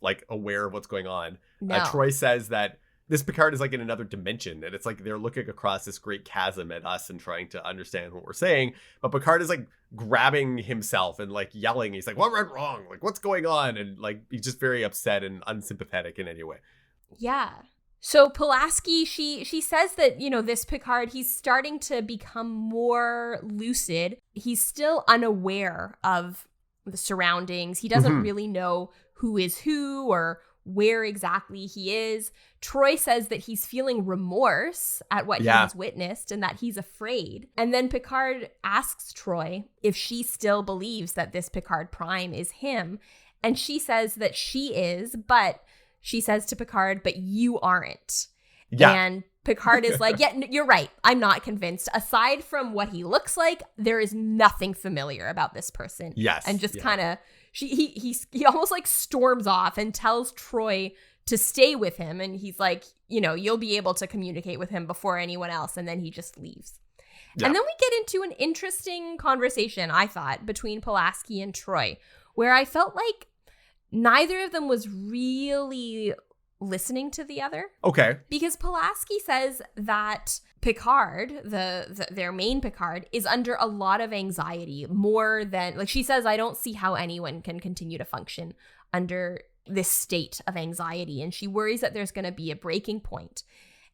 like, aware of what's going on. No. Troy says that this Picard is, like, in another dimension, and it's like they're looking across this great chasm at us and trying to understand what we're saying. But Picard is, like, grabbing himself and, like, yelling. He's like, what went wrong? Like, what's going on? And, like, he's just very upset and unsympathetic in any way. Yeah. So Pulaski, she says that, this Picard, he's starting to become more lucid. He's still unaware of the surroundings. He doesn't really know who is who or where exactly he is. Troy says that he's feeling remorse at what he has witnessed and that he's afraid. And then Picard asks Troy if she still believes that this Picard Prime is him. And she says that she is, but she says to Picard, but you aren't. Yeah. And Picard is like, yeah, you're right. I'm not convinced. Aside from what he looks like, there is nothing familiar about this person. Yes. And just kind of, he almost like storms off and tells Troy to stay with him. And he's like, you'll be able to communicate with him before anyone else. And then he just leaves. Yeah. And then we get into an interesting conversation, I thought, between Pulaski and Troy, where I felt like neither of them was really listening to the other. Okay. Because Pulaski says that Picard, their main Picard, is under a lot of anxiety, more than, like, she says, I don't see how anyone can continue to function under this state of anxiety. And she worries that there's going to be a breaking point.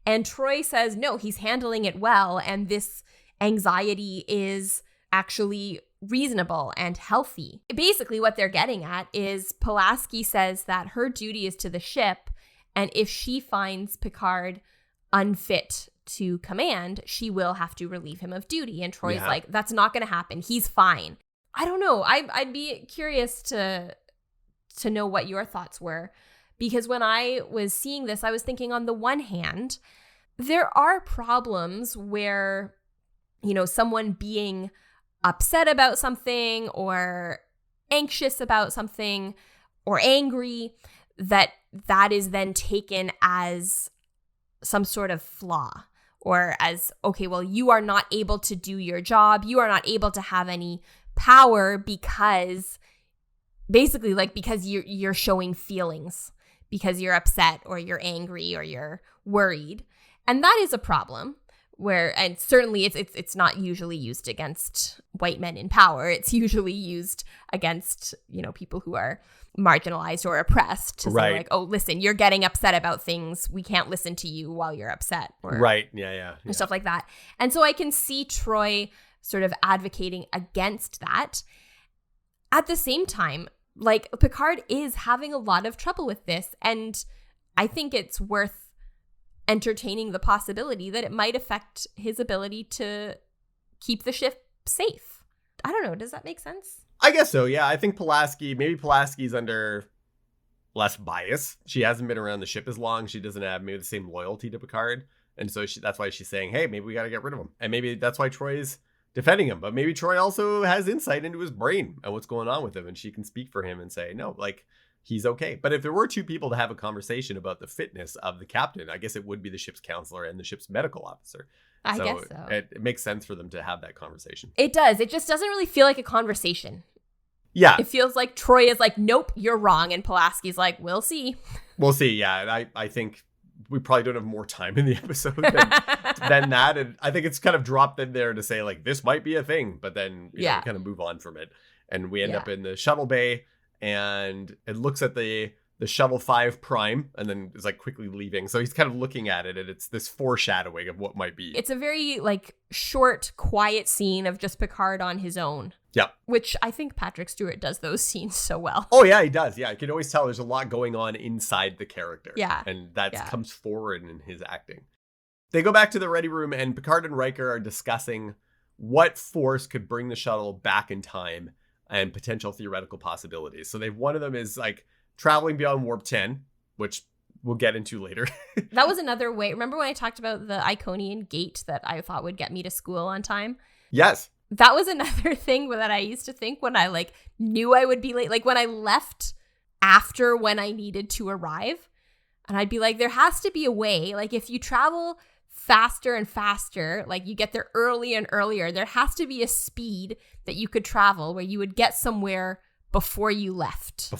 And Troy says, no, he's handling it well. And this anxiety is actually reasonable and healthy. Basically, what they're getting at is Pulaski says that her duty is to the ship, and if she finds Picard unfit to command, she will have to relieve him of duty. And Troy's like, that's not going to happen. He's fine. I don't know. I'd be curious to know what your thoughts were, because when I was seeing this, I was thinking, on the one hand, there are problems where, someone being upset about something or anxious about something or angry, that is then taken as some sort of flaw, or as, okay, well, you are not able to do your job. You are not able to have any power because basically, like, because you're showing feelings, because you're upset or you're angry or you're worried. And that is a problem. And certainly it's not usually used against white men in power. It's usually used against, people who are marginalized or oppressed to say, like, oh, listen, you're getting upset about things. We can't listen to you while you're upset. Or, right. Yeah. Or stuff like that. And so I can see Troy sort of advocating against that. At the same time, like, Picard is having a lot of trouble with this. And I think it's worth entertaining the possibility that it might affect his ability to keep the ship safe. I don't know. Does that make sense? I guess so, yeah. I think Pulaski's under less bias. She hasn't been around the ship as long. She doesn't have maybe the same loyalty to Picard. And so that's why she's saying, hey, maybe we got to get rid of him. And maybe that's why Troy's defending him. But maybe Troy also has insight into his brain and what's going on with him. And she can speak for him and say, no, like, he's okay. But if there were two people to have a conversation about the fitness of the captain, I guess it would be the ship's counselor and the ship's medical officer. I guess so. It makes sense for them to have that conversation. It does. It just doesn't really feel like a conversation. Yeah. It feels like Troy is like, nope, you're wrong. And Pulaski's like, we'll see. We'll see. Yeah. I think we probably don't have more time in the episode than that. And I think it's kind of dropped in there to say, like, this might be a thing, but then we kind of move on from it. And we end up in the shuttle bay. And it looks at the shuttle 5 prime and then is like quickly leaving. So he's kind of looking at it, and it's this foreshadowing of what might be. It's a very like short, quiet scene of just Picard on his own. Yeah. Which I think Patrick Stewart does those scenes so well. Oh, yeah, he does. Yeah, I can always tell there's a lot going on inside the character. Yeah. And that comes forward in his acting. They go back to the ready room, and Picard and Riker are discussing what force could bring the shuttle back in time and potential theoretical possibilities. So one of them is like traveling beyond warp 10, which we'll get into later. That was another way. Remember when I talked about the Iconian gate that I thought would get me to school on time? Yes. That was another thing that I used to think when I like knew I would be late. Like when I left after when I needed to arrive, and I'd be like, there has to be a way. Like if you travel faster and faster, like you get there early and earlier, there has to be a speed that you could travel where you would get somewhere before you left.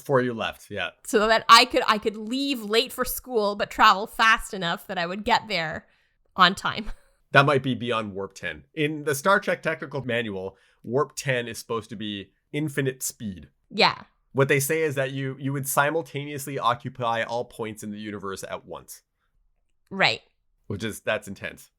Yeah. So that I could leave late for school but travel fast enough that I would get there on time. That might be beyond warp 10. In the Star Trek technical manual, warp 10 is supposed to be infinite speed. Yeah. What they say is that you would simultaneously occupy all points in the universe at once. Right. That's intense.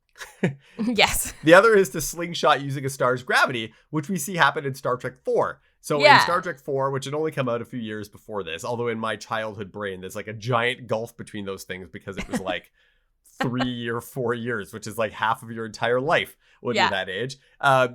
Yes. The other is to slingshot using a star's gravity, which we see happen in Star Trek 4. So in Star Trek 4, which had only come out a few years before this, although in my childhood brain, there's like a giant gulf between those things because it was like 3 or 4 years, which is like half of your entire life when you're that age.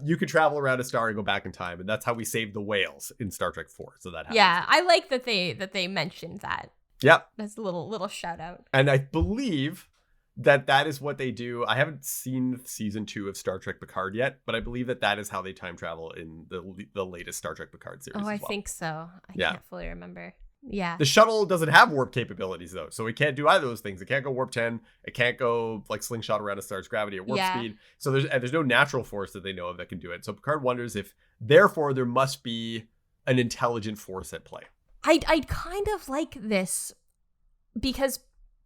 You could travel around a star and go back in time. And that's how we saved the whales in Star Trek 4. So that happens. Yeah, I like that they mentioned that. Yep. That's a little shout out. And I believe that is what they do. I haven't seen season 2 of Star Trek Picard yet, but I believe that is how they time travel in the latest Star Trek Picard series. Oh, I think so. I can't fully remember. Yeah. The shuttle doesn't have warp capabilities though, so it can't do either of those things. It can't go warp 10. It can't go like slingshot around a star's gravity at warp speed. So there's no natural force that they know of that can do it. So Picard wonders if therefore there must be an intelligent force at play. I'd kind of like this because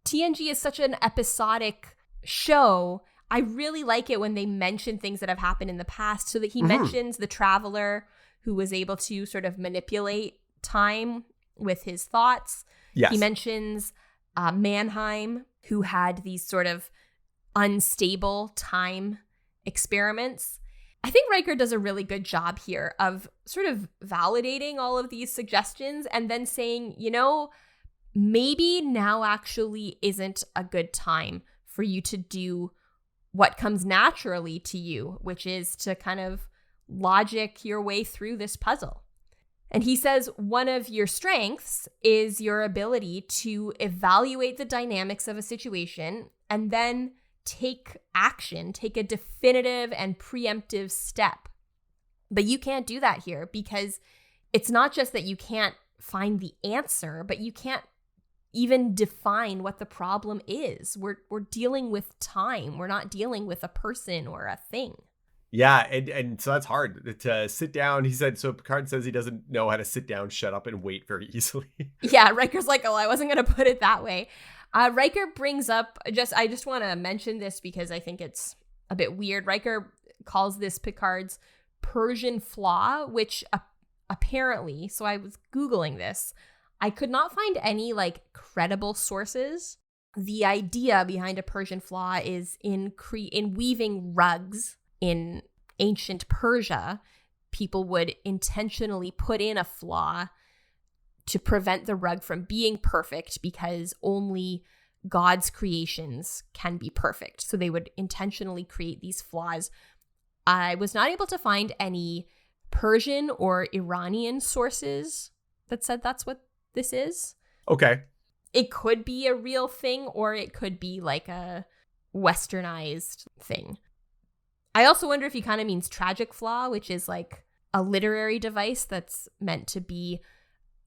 TNG is such an episodic show. I really like it when they mention things that have happened in the past, so that he mentions the traveler who was able to sort of manipulate time with his thoughts. Yes. He mentions Mannheim, who had these sort of unstable time experiments. I think Riker does a really good job here of sort of validating all of these suggestions and then saying, maybe now actually isn't a good time for you to do what comes naturally to you, which is to kind of logic your way through this puzzle. And he says one of your strengths is your ability to evaluate the dynamics of a situation and then take action, take a definitive and preemptive step. But you can't do that here because it's not just that you can't find the answer, but you can't even define what the problem is. We're dealing with time. We're not dealing with a person or a thing. Yeah, and so that's hard to sit down. He said, so Picard says he doesn't know how to sit down, shut up, and wait very easily. Yeah, Riker's like, oh, I wasn't going to put it that way. Riker brings up, I just want to mention this because I think it's a bit weird. Riker calls this Picard's Persian flaw, which apparently, so I was Googling this, I could not find any like credible sources. The idea behind a Persian flaw is in weaving rugs in ancient Persia, people would intentionally put in a flaw to prevent the rug from being perfect because only God's creations can be perfect. So they would intentionally create these flaws. I was not able to find any Persian or Iranian sources that said that's what this is. Okay. It could be a real thing or it could be like a westernized thing. I also wonder if he kind of means tragic flaw, which is like a literary device that's meant to be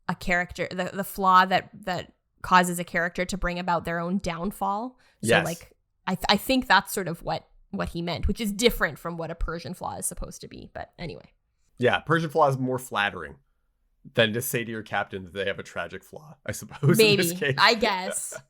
a character, the flaw that causes a character to bring about their own downfall. So yes. Like I think that's sort of what he meant, which is different from what a Persian flaw is supposed to be. But anyway. Yeah, Persian flaw is more flattering than to say to your captain that they have a tragic flaw, I suppose. Maybe, in this case. I guess.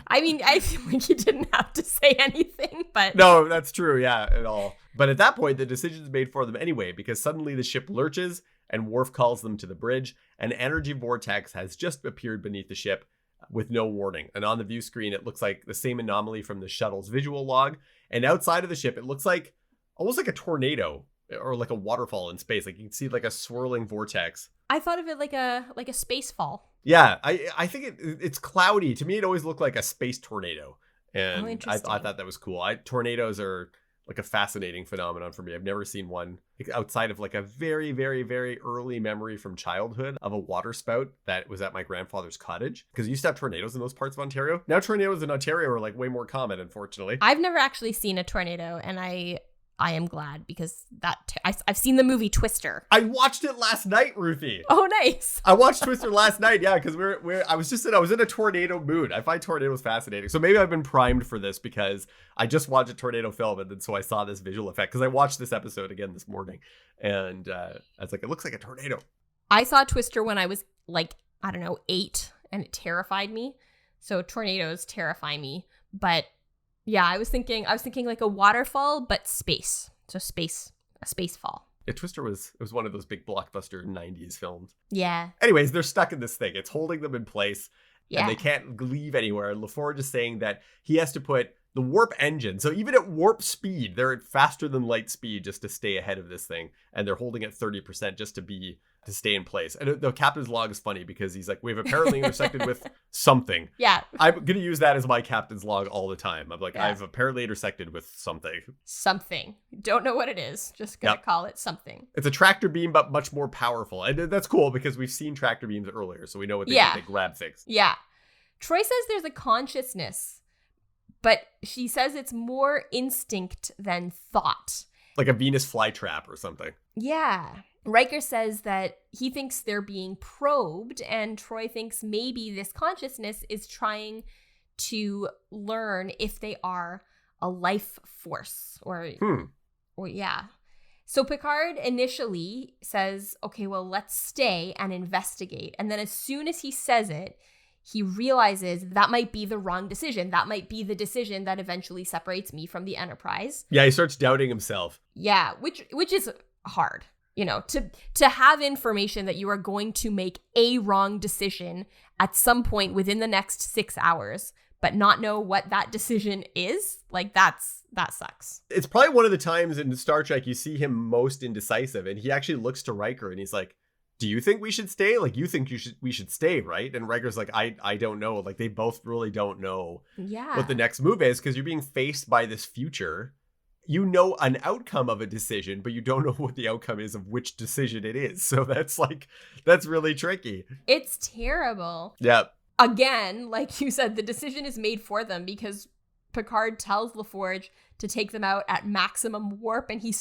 I mean, I feel like you didn't have to say anything, but... No, that's true, yeah, at all. But at that point, the decision's made for them anyway, because suddenly the ship lurches, and Worf calls them to the bridge. An energy vortex has just appeared beneath the ship with no warning. And on the view screen, it looks like the same anomaly from the shuttle's visual log. And outside of the ship, it looks like almost like a tornado or like a waterfall in space. Like you can see like a swirling vortex. I thought of it like a space fall. Yeah, I think it's cloudy. To me, it always looked like a space tornado. And I thought that was cool. Tornadoes are like a fascinating phenomenon for me. I've never seen one outside of like a very, very, very early memory from childhood of a water spout that was at my grandfather's cottage. Because you used to have tornadoes in those parts of Ontario. Now tornadoes in Ontario are like way more common, unfortunately. I've never actually seen a tornado, and I am glad because I've seen the movie Twister. I watched it last night, Ruthie. Oh, nice. I watched Twister last night, yeah, because I was in a tornado mood. I find tornadoes fascinating. So maybe I've been primed for this because I just watched a tornado film, and then so I saw this visual effect because I watched this episode again this morning, and I was like, it looks like a tornado. I saw Twister when I was like, I don't know, 8, and it terrified me. So tornadoes terrify me, but yeah, I was thinking like a waterfall, but space. So a space fall. Yeah, Twister was one of those big blockbuster 90s films. Yeah. Anyways, they're stuck in this thing. It's holding them in place. Yeah. And they can't leave anywhere. And LaForge is saying that he has to put the warp engine. So even at warp speed, they're at faster than light speed just to stay ahead of this thing. And they're holding at 30% just to stay in place. And the captain's log is funny because he's like, we've apparently intersected with something. Yeah. I'm going to use that as my captain's log all the time. I'm like, yeah. I've apparently intersected with something. Something. Don't know what it is. Just going to call it something. It's a tractor beam, but much more powerful. And that's cool because we've seen tractor beams earlier. So we know what they do. They grab things. Yeah. Troy says there's a consciousness, but she says it's more instinct than thought. Like a Venus flytrap or something. Yeah. Riker says that he thinks they're being probed, and Troy thinks maybe this consciousness is trying to learn if they are a life force or yeah. So Picard initially says, okay, well, let's stay and investigate. And then as soon as he says it, he realizes that might be the wrong decision. That might be the decision that eventually separates me from the Enterprise. Yeah, he starts doubting himself. Yeah, which is hard. You know, to have information that you are going to make a wrong decision at some point within the next 6 hours, but not know what that decision is, like that sucks. It's probably one of the times in Star Trek you see him most indecisive, and he actually looks to Riker and he's like, do you think we should stay? Like, you think we should stay, right? And Riker's like, I don't know. Like, they both really don't know what the next move is because you're being faced by this future. You know an outcome of a decision, but you don't know what the outcome is of which decision it is. So that's really tricky. It's terrible. Yeah. Again, like you said, the decision is made for them because Picard tells LaForge to take them out at maximum warp, and he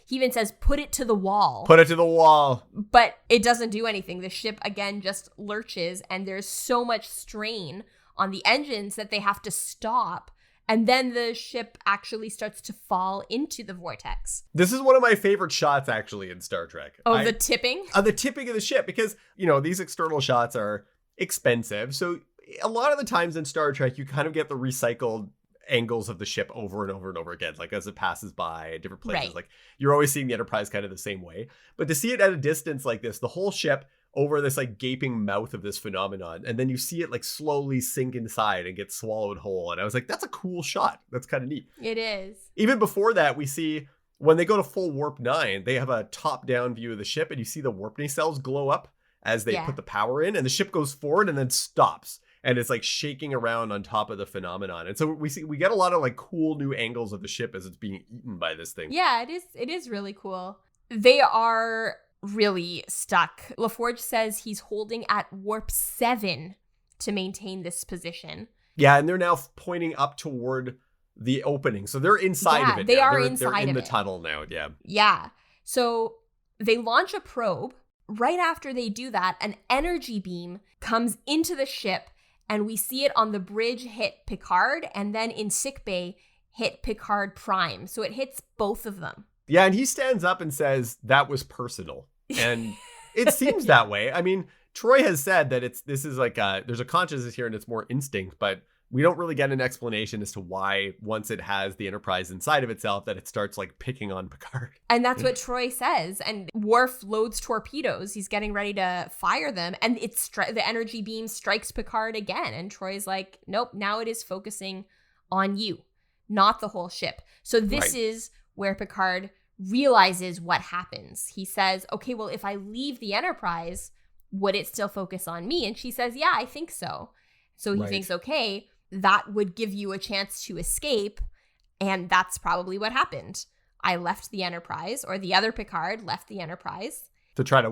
even says, put it to the wall. Put it to the wall. But it doesn't do anything. The ship, again, just lurches, and there's so much strain on the engines that they have to stop. And then the ship actually starts to fall into the vortex. This is one of my favorite shots, actually, in Star Trek. Oh, the tipping? The tipping of the ship, because, these external shots are expensive. So a lot of the times in Star Trek, you kind of get the recycled angles of the ship over and over and over again, like as it passes by different places. Right. Like you're always seeing the Enterprise kind of the same way. But to see it at a distance like this, the whole ship over this like gaping mouth of this phenomenon, and then you see it like slowly sink inside and get swallowed whole. And I was like, that's a cool shot. That's kind of neat. It is. Even before that, we see when they go to full warp 9, they have a top-down view of the ship, and you see the warp nacelles glow up as they put the power in, and the ship goes forward and then stops. And it's like shaking around on top of the phenomenon. And so we get a lot of like cool new angles of the ship as it's being eaten by this thing. Yeah, it is really cool. They are really stuck. LaForge says he's holding at warp 7 to maintain this position. Yeah, and they're now pointing up toward the opening. So they're inside of it. They now. are They're inside in of the it. tunnel now. Yeah. Yeah. So they launch a probe. Right after they do that, an energy beam comes into the ship, and we see it on the bridge hit Picard, and then in sickbay hit Picard Prime. So it hits both of them. Yeah, and he stands up and says, that was personal. And it seems that way. I mean, Troy has said that this is like there's a consciousness here and it's more instinct, but we don't really get an explanation as to why, once it has the Enterprise inside of itself, that it starts like picking on Picard. And that's what Troy says. And Worf loads torpedoes. He's getting ready to fire them. And the energy beam strikes Picard again. And Troy's like, nope, now it is focusing on you, not the whole ship. So this is where Picard realizes what happens. He says, okay, well, if I leave the Enterprise, would it still focus on me? And she says, yeah, I think so. So he thinks, okay, that would give you a chance to escape. And that's probably what happened. I left the Enterprise, or the other Picard left the Enterprise. To try to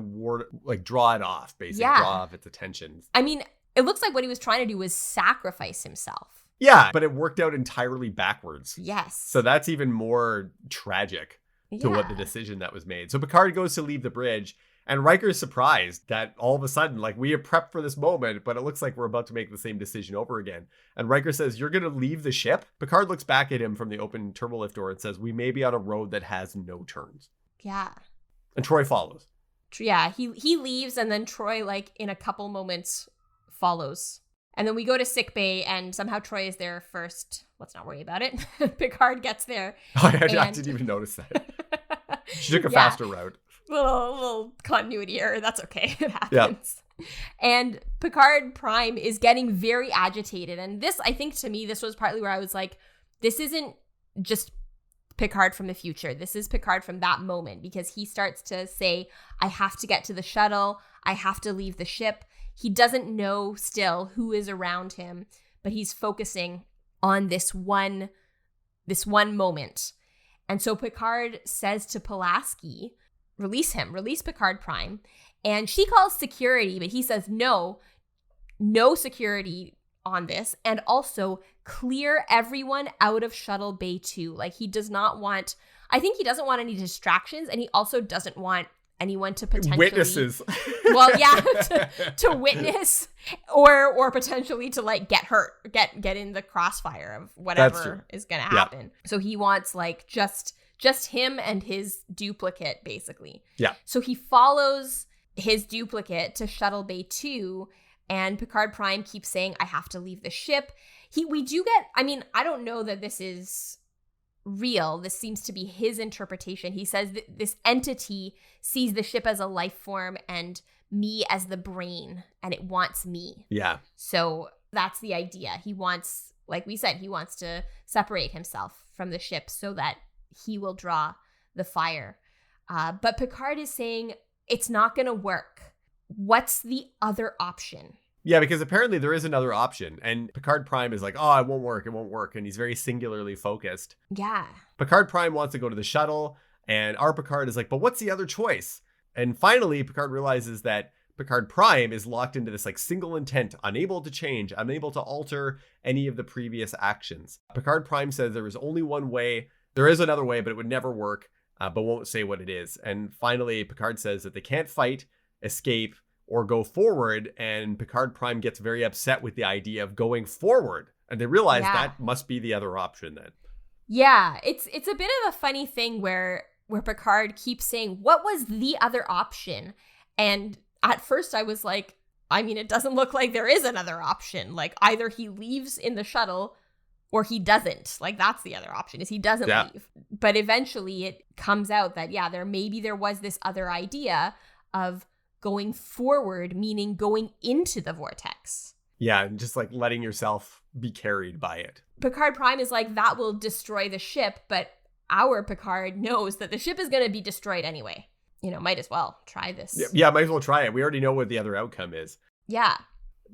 draw it off, basically, draw off its attention. I mean, it looks like what he was trying to do was sacrifice himself. Yeah, but it worked out entirely backwards. Yes. So that's even more tragic to what the decision that was made. So Picard goes to leave the bridge, and Riker is surprised that all of a sudden, like, we have prepped for this moment, but it looks like we're about to make the same decision over again. And Riker says, you're going to leave the ship? Picard looks back at him from the open turbolift door and says, we may be on a road that has no turns. Yeah. And Troy follows. Yeah, he leaves, and then Troy, like, in a couple moments, follows. And then we go to sickbay, and somehow Troy is there first. Let's not worry about it. Picard gets there. Oh, I didn't even notice that. She took a faster route. Little continuity error. That's okay. It happens. Yeah. And Picard Prime is getting very agitated. And this, I think, to me, this was partly where I was like, this isn't just Picard from the future. This is Picard from that moment, because he starts to say, I have to get to the shuttle. I have to leave the ship. He doesn't know still who is around him, but he's focusing on this one moment. And so Picard says to Pulaski, release Picard Prime. And she calls security, but he says, no security on this. And also clear everyone out of Shuttle Bay 2. Like, he doesn't want any distractions. And he also doesn't want anyone to potentially witnesses. Well, yeah, to witness or potentially to like get hurt, get in the crossfire of whatever is going to happen. Yeah. So he wants like just him and his duplicate, basically. Yeah. So he follows his duplicate to Shuttle Bay 2, and Picard Prime keeps saying, I have to leave the ship. I don't know that this is real. This seems to be his interpretation. He says that this entity sees the ship as a life form and me as the brain, and it wants me. Yeah. So that's the idea. He wants, like we said, he wants to separate himself from the ship so that he will draw the fire. But Picard is saying it's not going to work. What's the other option? Yeah, because apparently there is another option. And Picard Prime is like, oh, it won't work. And he's very singularly focused. Yeah. Picard Prime wants to go to the shuttle. And our Picard is like, but what's the other choice? And finally, Picard realizes that Picard Prime is locked into this like single intent, unable to change, unable to alter any of the previous actions. Picard Prime says there is only one way. There is another way, but it would never work, but won't say what it is. And finally, Picard says that they can't fight, escape, or go forward. And Picard Prime gets very upset with the idea of going forward. And they realize that must be the other option then. Yeah, it's a bit of a funny thing where Picard keeps saying, what was the other option? And at first I was like, I mean, it doesn't look like there is another option. Like either he leaves in the shuttle or he doesn't. Like that's the other option, is he doesn't leave. But eventually it comes out that, there was this other idea of going forward, meaning going into the vortex. Yeah, and just like letting yourself be carried by it. Picard Prime is like, that will destroy the ship, but our Picard knows that the ship is going to be destroyed anyway. Might as well try this. Yeah, might as well try it. We already know what the other outcome is. Yeah.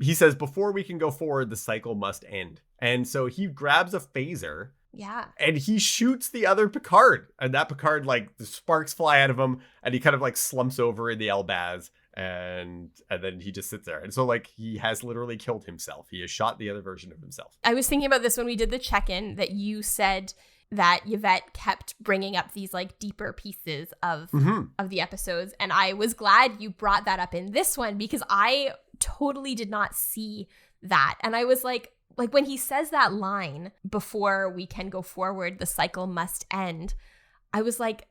He says, before we can go forward, the cycle must end. And so he grabs a phaser. Yeah. And he shoots the other Picard. And that Picard, like, the sparks fly out of him. And he kind of, like, slumps over in the Elbaz. And then he just sits there. And so, like, he has literally killed himself. He has shot the other version of himself. I was thinking about this when we did the check-in, that you said that Yvette kept bringing up these, like, deeper pieces of the episodes. And I was glad you brought that up in this one, because I totally did not see that. And I was like when he says that line, before we can go forward, the cycle must end, I was like,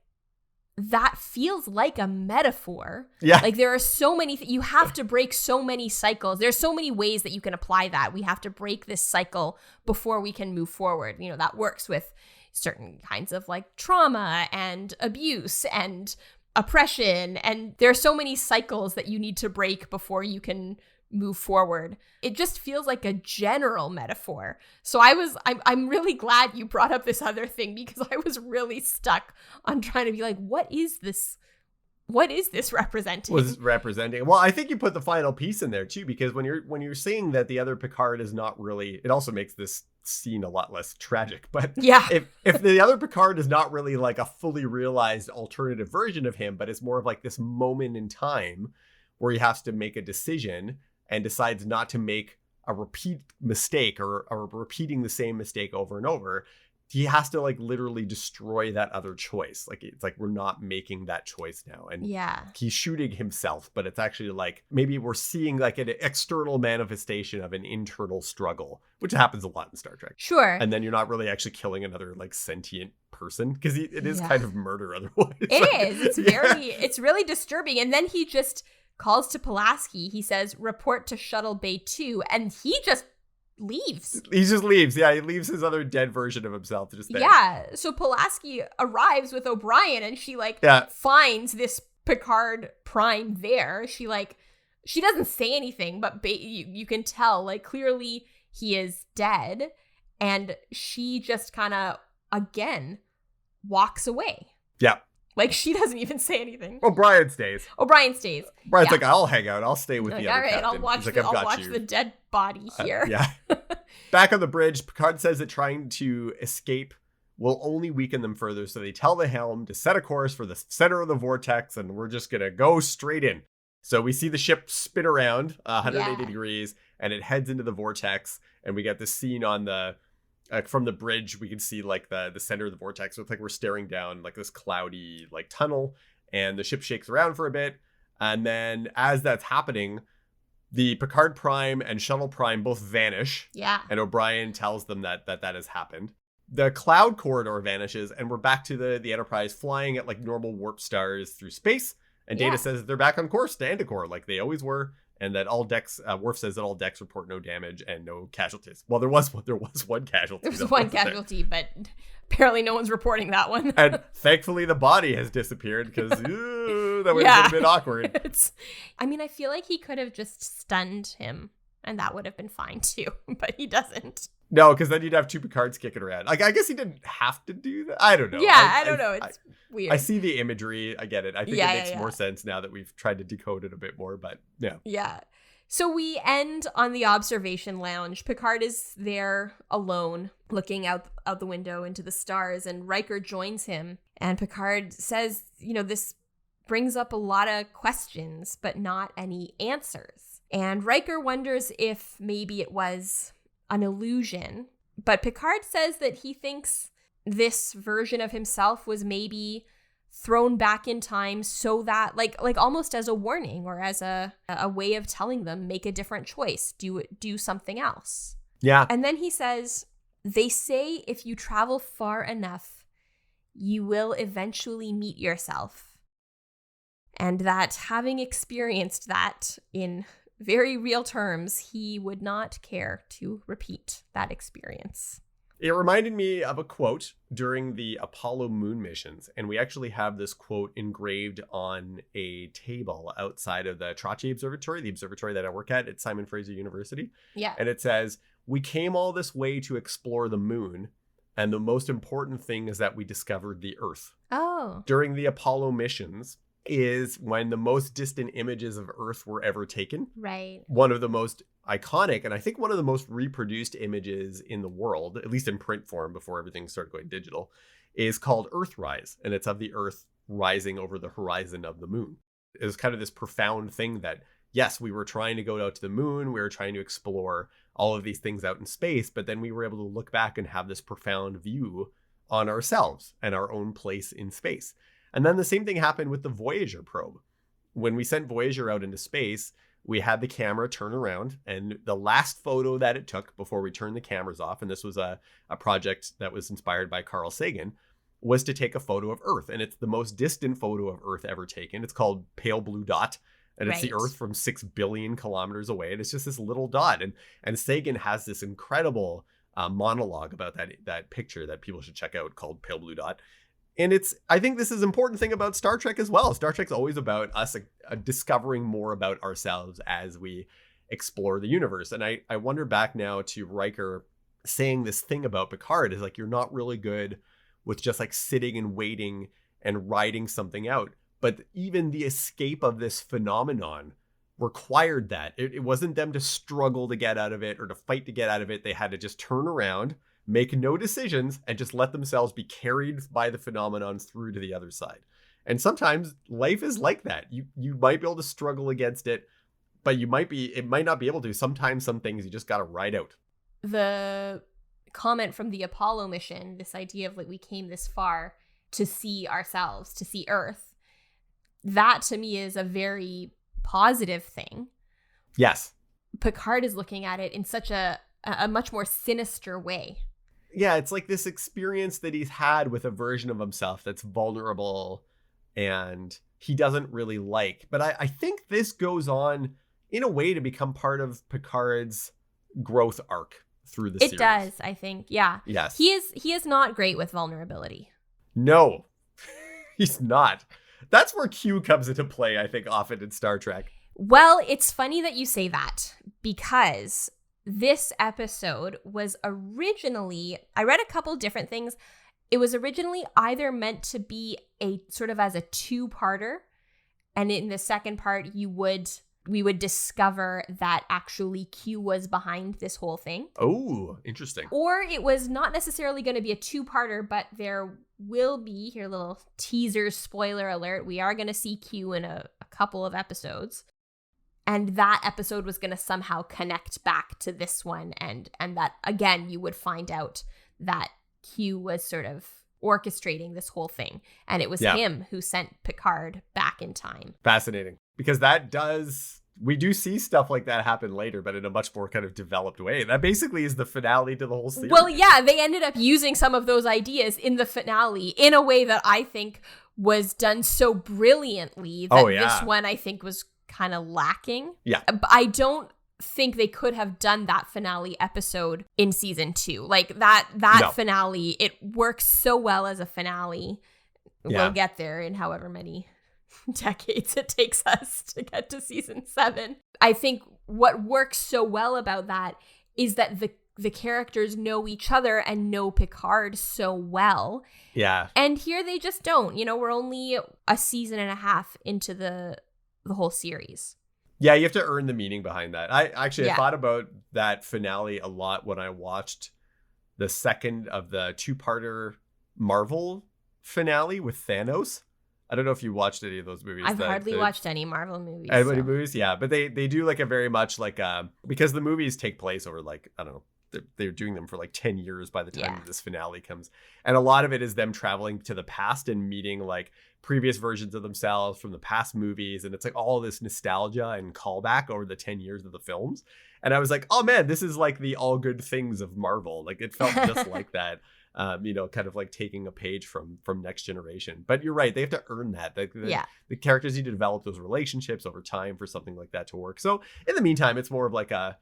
that feels like a metaphor. Yeah. Like there are so many, you have to break so many cycles. There's so many ways that you can apply that. We have to break this cycle before we can move forward. That works with certain kinds of like trauma and abuse and oppression. And there are so many cycles that you need to break before you can move forward. It just feels like a general metaphor. So I'm really glad you brought up this other thing, because I was really stuck on trying to be like, what is this representing? Was representing? Well, I think you put the final piece in there too, because when you're saying that the other Picard is not really, it also makes this scene a lot less tragic. But yeah, if the other Picard is not really like a fully realized alternative version of him, but it's more of like this moment in time where he has to make a decision and decides not to make a repeat mistake or repeating the same mistake over and over, he has to like literally destroy that other choice. Like it's like we're not making that choice now. And he's shooting himself, but it's actually like maybe we're seeing like an external manifestation of an internal struggle, which happens a lot in Star Trek. Sure. And then you're not really actually killing another like sentient person, because it is kind of murder otherwise. It is. It's it's really disturbing. And then he just calls to Pulaski. He says, report to Shuttle Bay 2, and he just leaves. He just leaves. Yeah, he leaves his other dead version of himself just there. Yeah, so Pulaski arrives with O'Brien, and she finds this Picard Prime there. She doesn't say anything, but you can tell like clearly he is dead, and she just kind of again walks away. Yeah. Like, she doesn't even say anything. O'Brien stays. Brian's like, I'll hang out. I'll stay with the other captain. All right, I'll watch the dead body here. Yeah. Back on the bridge, Picard says that trying to escape will only weaken them further, so they tell the helm to set a course for the center of the vortex, and we're just going to go straight in. So we see the ship spin around 180 degrees, and it heads into the vortex, and we get this scene on the... from the bridge, we can see like the center of the vortex. So it's like we're staring down like this cloudy like tunnel, and the ship shakes around for a bit. And then as that's happening, the Picard Prime and Shuttle Prime both vanish. Yeah. And O'Brien tells them that has happened. The cloud corridor vanishes, and we're back to the Enterprise flying at like normal warp stars through space. And Data says that they're back on course to Endicor like they always were. And that all decks, Worf says that all decks report no damage and no casualties. Well, there was one casualty. There was one casualty, but apparently no one's reporting that one. And thankfully the body has disappeared, because that would have been a bit awkward. I feel like he could have just stunned him, and that would have been fine too, but he doesn't. No, because then you'd have two Picards kicking around. Like, I guess he didn't have to do that. I don't know. Yeah, I don't know. It's weird. I see the imagery. I get it. I think it makes more sense now that we've tried to decode it a bit more, but yeah. Yeah. So we end on the observation lounge. Picard is there alone, looking out the window into the stars, and Riker joins him. And Picard says, this brings up a lot of questions, but not any answers. And Riker wonders if maybe it was an illusion. But Picard says that he thinks this version of himself was maybe thrown back in time so that like almost as a warning or as a way of telling them, make a different choice, do something else. Yeah. And then he says, they say if you travel far enough, you will eventually meet yourself. And that having experienced that in very real terms, he would not care to repeat that experience. It reminded me of a quote during the Apollo moon missions. And we actually have this quote engraved on a table outside of the Trachy Observatory, the observatory that I work at Simon Fraser University. Yeah. And it says, "We came all this way to explore the moon. And the most important thing is that we discovered the Earth." Oh. During the Apollo missions is when the most distant images of Earth were ever taken. Right. One of the most iconic, and I think one of the most reproduced images in the world, at least in print form before everything started going digital, is called Earthrise. And it's of the Earth rising over the horizon of the moon. It was kind of this profound thing that, yes, we were trying to go out to the moon. We were trying to explore all of these things out in space. But then we were able to look back and have this profound view on ourselves and our own place in space. And then the same thing happened with the Voyager probe. When we sent Voyager out into space, we had the camera turn around, and the last photo that it took before we turned the cameras off, and this was a project that was inspired by Carl Sagan, was to take a photo of Earth. And it's the most distant photo of Earth ever taken. It's called Pale Blue Dot, and it's the Earth from 6 billion kilometers away. And it's just this little dot. And Sagan has this incredible monologue about that picture that people should check out called Pale Blue Dot. And I think this is an important thing about Star Trek as well. Star Trek's always about us discovering more about ourselves as we explore the universe. And I wonder back now to Riker saying this thing about Picard is like, you're not really good with just like sitting and waiting and riding something out. But even the escape of this phenomenon required that. It wasn't them to struggle to get out of it or to fight to get out of it. They had to just turn around, make no decisions, and just let themselves be carried by the phenomenon through to the other side. And sometimes life is like that. You might be able to struggle against it, but it might not be able to. Sometimes some things you just got to ride out. The comment from the Apollo mission, this idea of like we came this far to see ourselves, to see Earth, that to me is a very positive thing. Yes. Picard is looking at it in such a much more sinister way. Yeah, it's like this experience that he's had with a version of himself that's vulnerable and he doesn't really like. But I think this goes on in a way to become part of Picard's growth arc through the series. It does, I think. Yeah. Yes. He is not great with vulnerability. No, he's not. That's where Q comes into play, I think, often in Star Trek. Well, it's funny that you say that because this episode was originally, I read a couple different things. It was originally either meant to be a sort of as a two-parter, and in the second part we would discover that actually Q was behind this whole thing. Oh, interesting. Or it was not necessarily going to be a two-parter, but there will be, here little teaser, spoiler alert, we are going to see Q in a couple of episodes. And that episode was going to somehow connect back to this one. And that, again, you would find out that Q was sort of orchestrating this whole thing. And it was him who sent Picard back in time. Fascinating. Because we do see stuff like that happen later, but in a much more kind of developed way. That basically is the finale to the whole series. Well, yeah, they ended up using some of those ideas in the finale in a way that I think was done so brilliantly that this one I think was kind of lacking. Yeah. I don't think they could have done that finale episode in season 2. Like that finale, it works so well as a finale. Yeah. We'll get there in however many decades it takes us to get to season 7. I think what works so well about that is that the characters know each other and know Picard so well. Yeah. And here they just don't. We're only a season and a half into the whole series. Yeah, you have to earn the meaning behind that. I thought about that finale a lot when I watched the second of the two-parter Marvel finale with Thanos. I don't know if you watched any of those movies. I've hardly watched any Marvel movies. Any movies, yeah. But they do like a very much like because the movies take place over like, I don't know, they're doing them for like 10 years by the time this finale comes. And a lot of it is them traveling to the past and meeting like previous versions of themselves from the past movies. And it's like all this nostalgia and callback over the 10 years of the films. And I was like, oh man, this is like the all good things of Marvel. Like it felt just like that. Kind of like taking a page from Next Generation. But you're right, they have to earn that. The characters need to develop those relationships over time for something like that to work. So in the meantime, it's more of like a,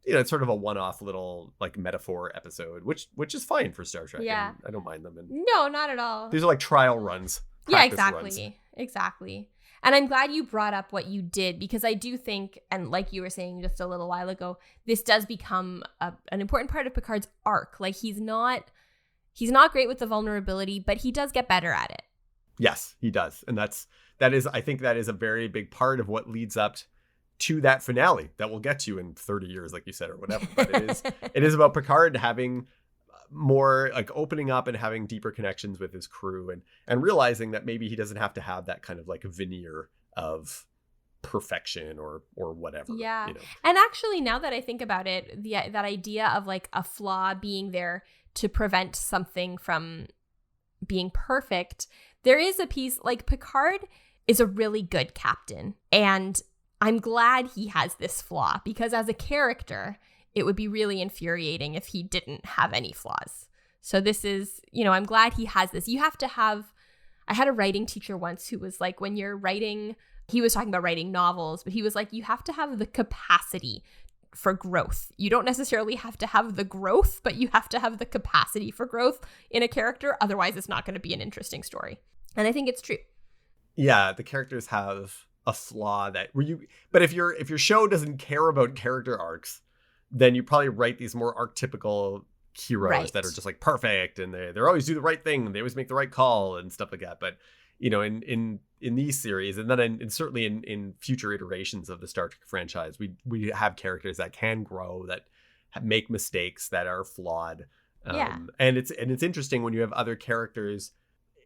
it's sort of a one-off little like metaphor episode, which is fine for Star Trek. Yeah, I don't mind them. And no, not at all. These are like trial runs. Yeah, exactly. And I'm glad you brought up what you did, because I do think, and like you were saying just a little while ago, this does become an important part of Picard's arc. Like he's not great with the vulnerability, but he does get better at it. Yes, he does. And I think that is a very big part of what leads up to that finale that we'll get to in 30 years, like you said, or whatever. But it is about Picard having more like opening up and having deeper connections with his crew and realizing that maybe he doesn't have to have that kind of like veneer of perfection or whatever. Yeah. And actually, now that I think about it, that idea of like a flaw being there to prevent something from being perfect, there is a piece like Picard is a really good captain, and I'm glad he has this flaw, because as a character, it would be really infuriating if he didn't have any flaws. So this is, I'm glad he has this. You have to have, I had a writing teacher once who was like, when you're writing, he was talking about writing novels, but he was like, you have to have the capacity for growth. You don't necessarily have to have the growth, but you have to have the capacity for growth in a character. Otherwise, it's not going to be an interesting story. And I think it's true. Yeah, the characters have a flaw but if your show doesn't care about character arcs, then you probably write these more archetypical heroes that are just like perfect, and they always do the right thing, they always make the right call and stuff like that. But in these series, and then and certainly in future iterations of the Star Trek franchise, we have characters that can grow, that make mistakes, that are flawed. And it's interesting when you have other characters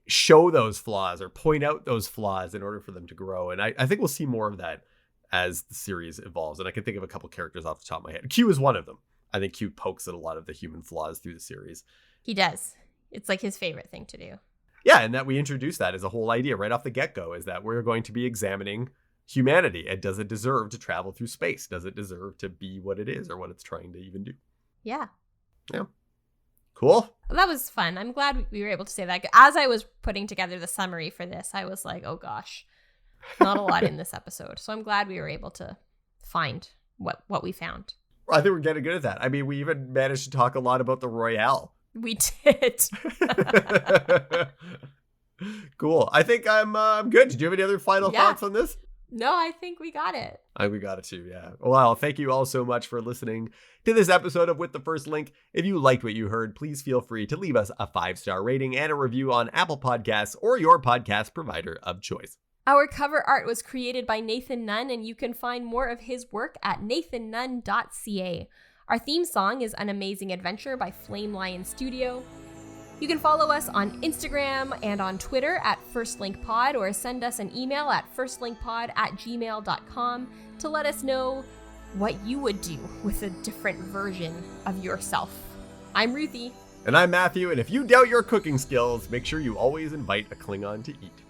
show those flaws or point out those flaws in order for them to grow. And I think we'll see more of that as the series evolves. And I can think of a couple characters off the top of my head. Q is one of them. I think Q pokes at a lot of the human flaws through the series. He does. It's like his favorite thing to do. Yeah, and that we introduced that as a whole idea right off the get-go, is that we're going to be examining humanity. And does it deserve to travel through space? Does it deserve to be what it is or what it's trying to even do? Yeah. Cool. Well, that was fun. I'm glad we were able to say that. As I was putting together the summary for this, I was like, oh gosh, not a lot in this episode. So I'm glad we were able to find what we found. Well, I think we're getting good at that. I mean, we even managed to talk a lot about the Royale. We did. Cool. I think I'm good. Did you have any other final thoughts on this? No, I think we got it. I think we got it too, yeah. Well, thank you all so much for listening to this episode of With the First Link. If you liked what you heard, please feel free to leave us a 5-star rating and a review on Apple Podcasts or your podcast provider of choice. Our cover art was created by Nathan Nunn, and you can find more of his work at nathannunn.ca. Our theme song is An Amazing Adventure by Flame Lion Studio. You can follow us on Instagram and on Twitter at FirstLinkPod, or send us an email at firstlinkpod@gmail.com to let us know what you would do with a different version of yourself. I'm Ruthie. And I'm Matthew, and if you doubt your cooking skills, make sure you always invite a Klingon to eat.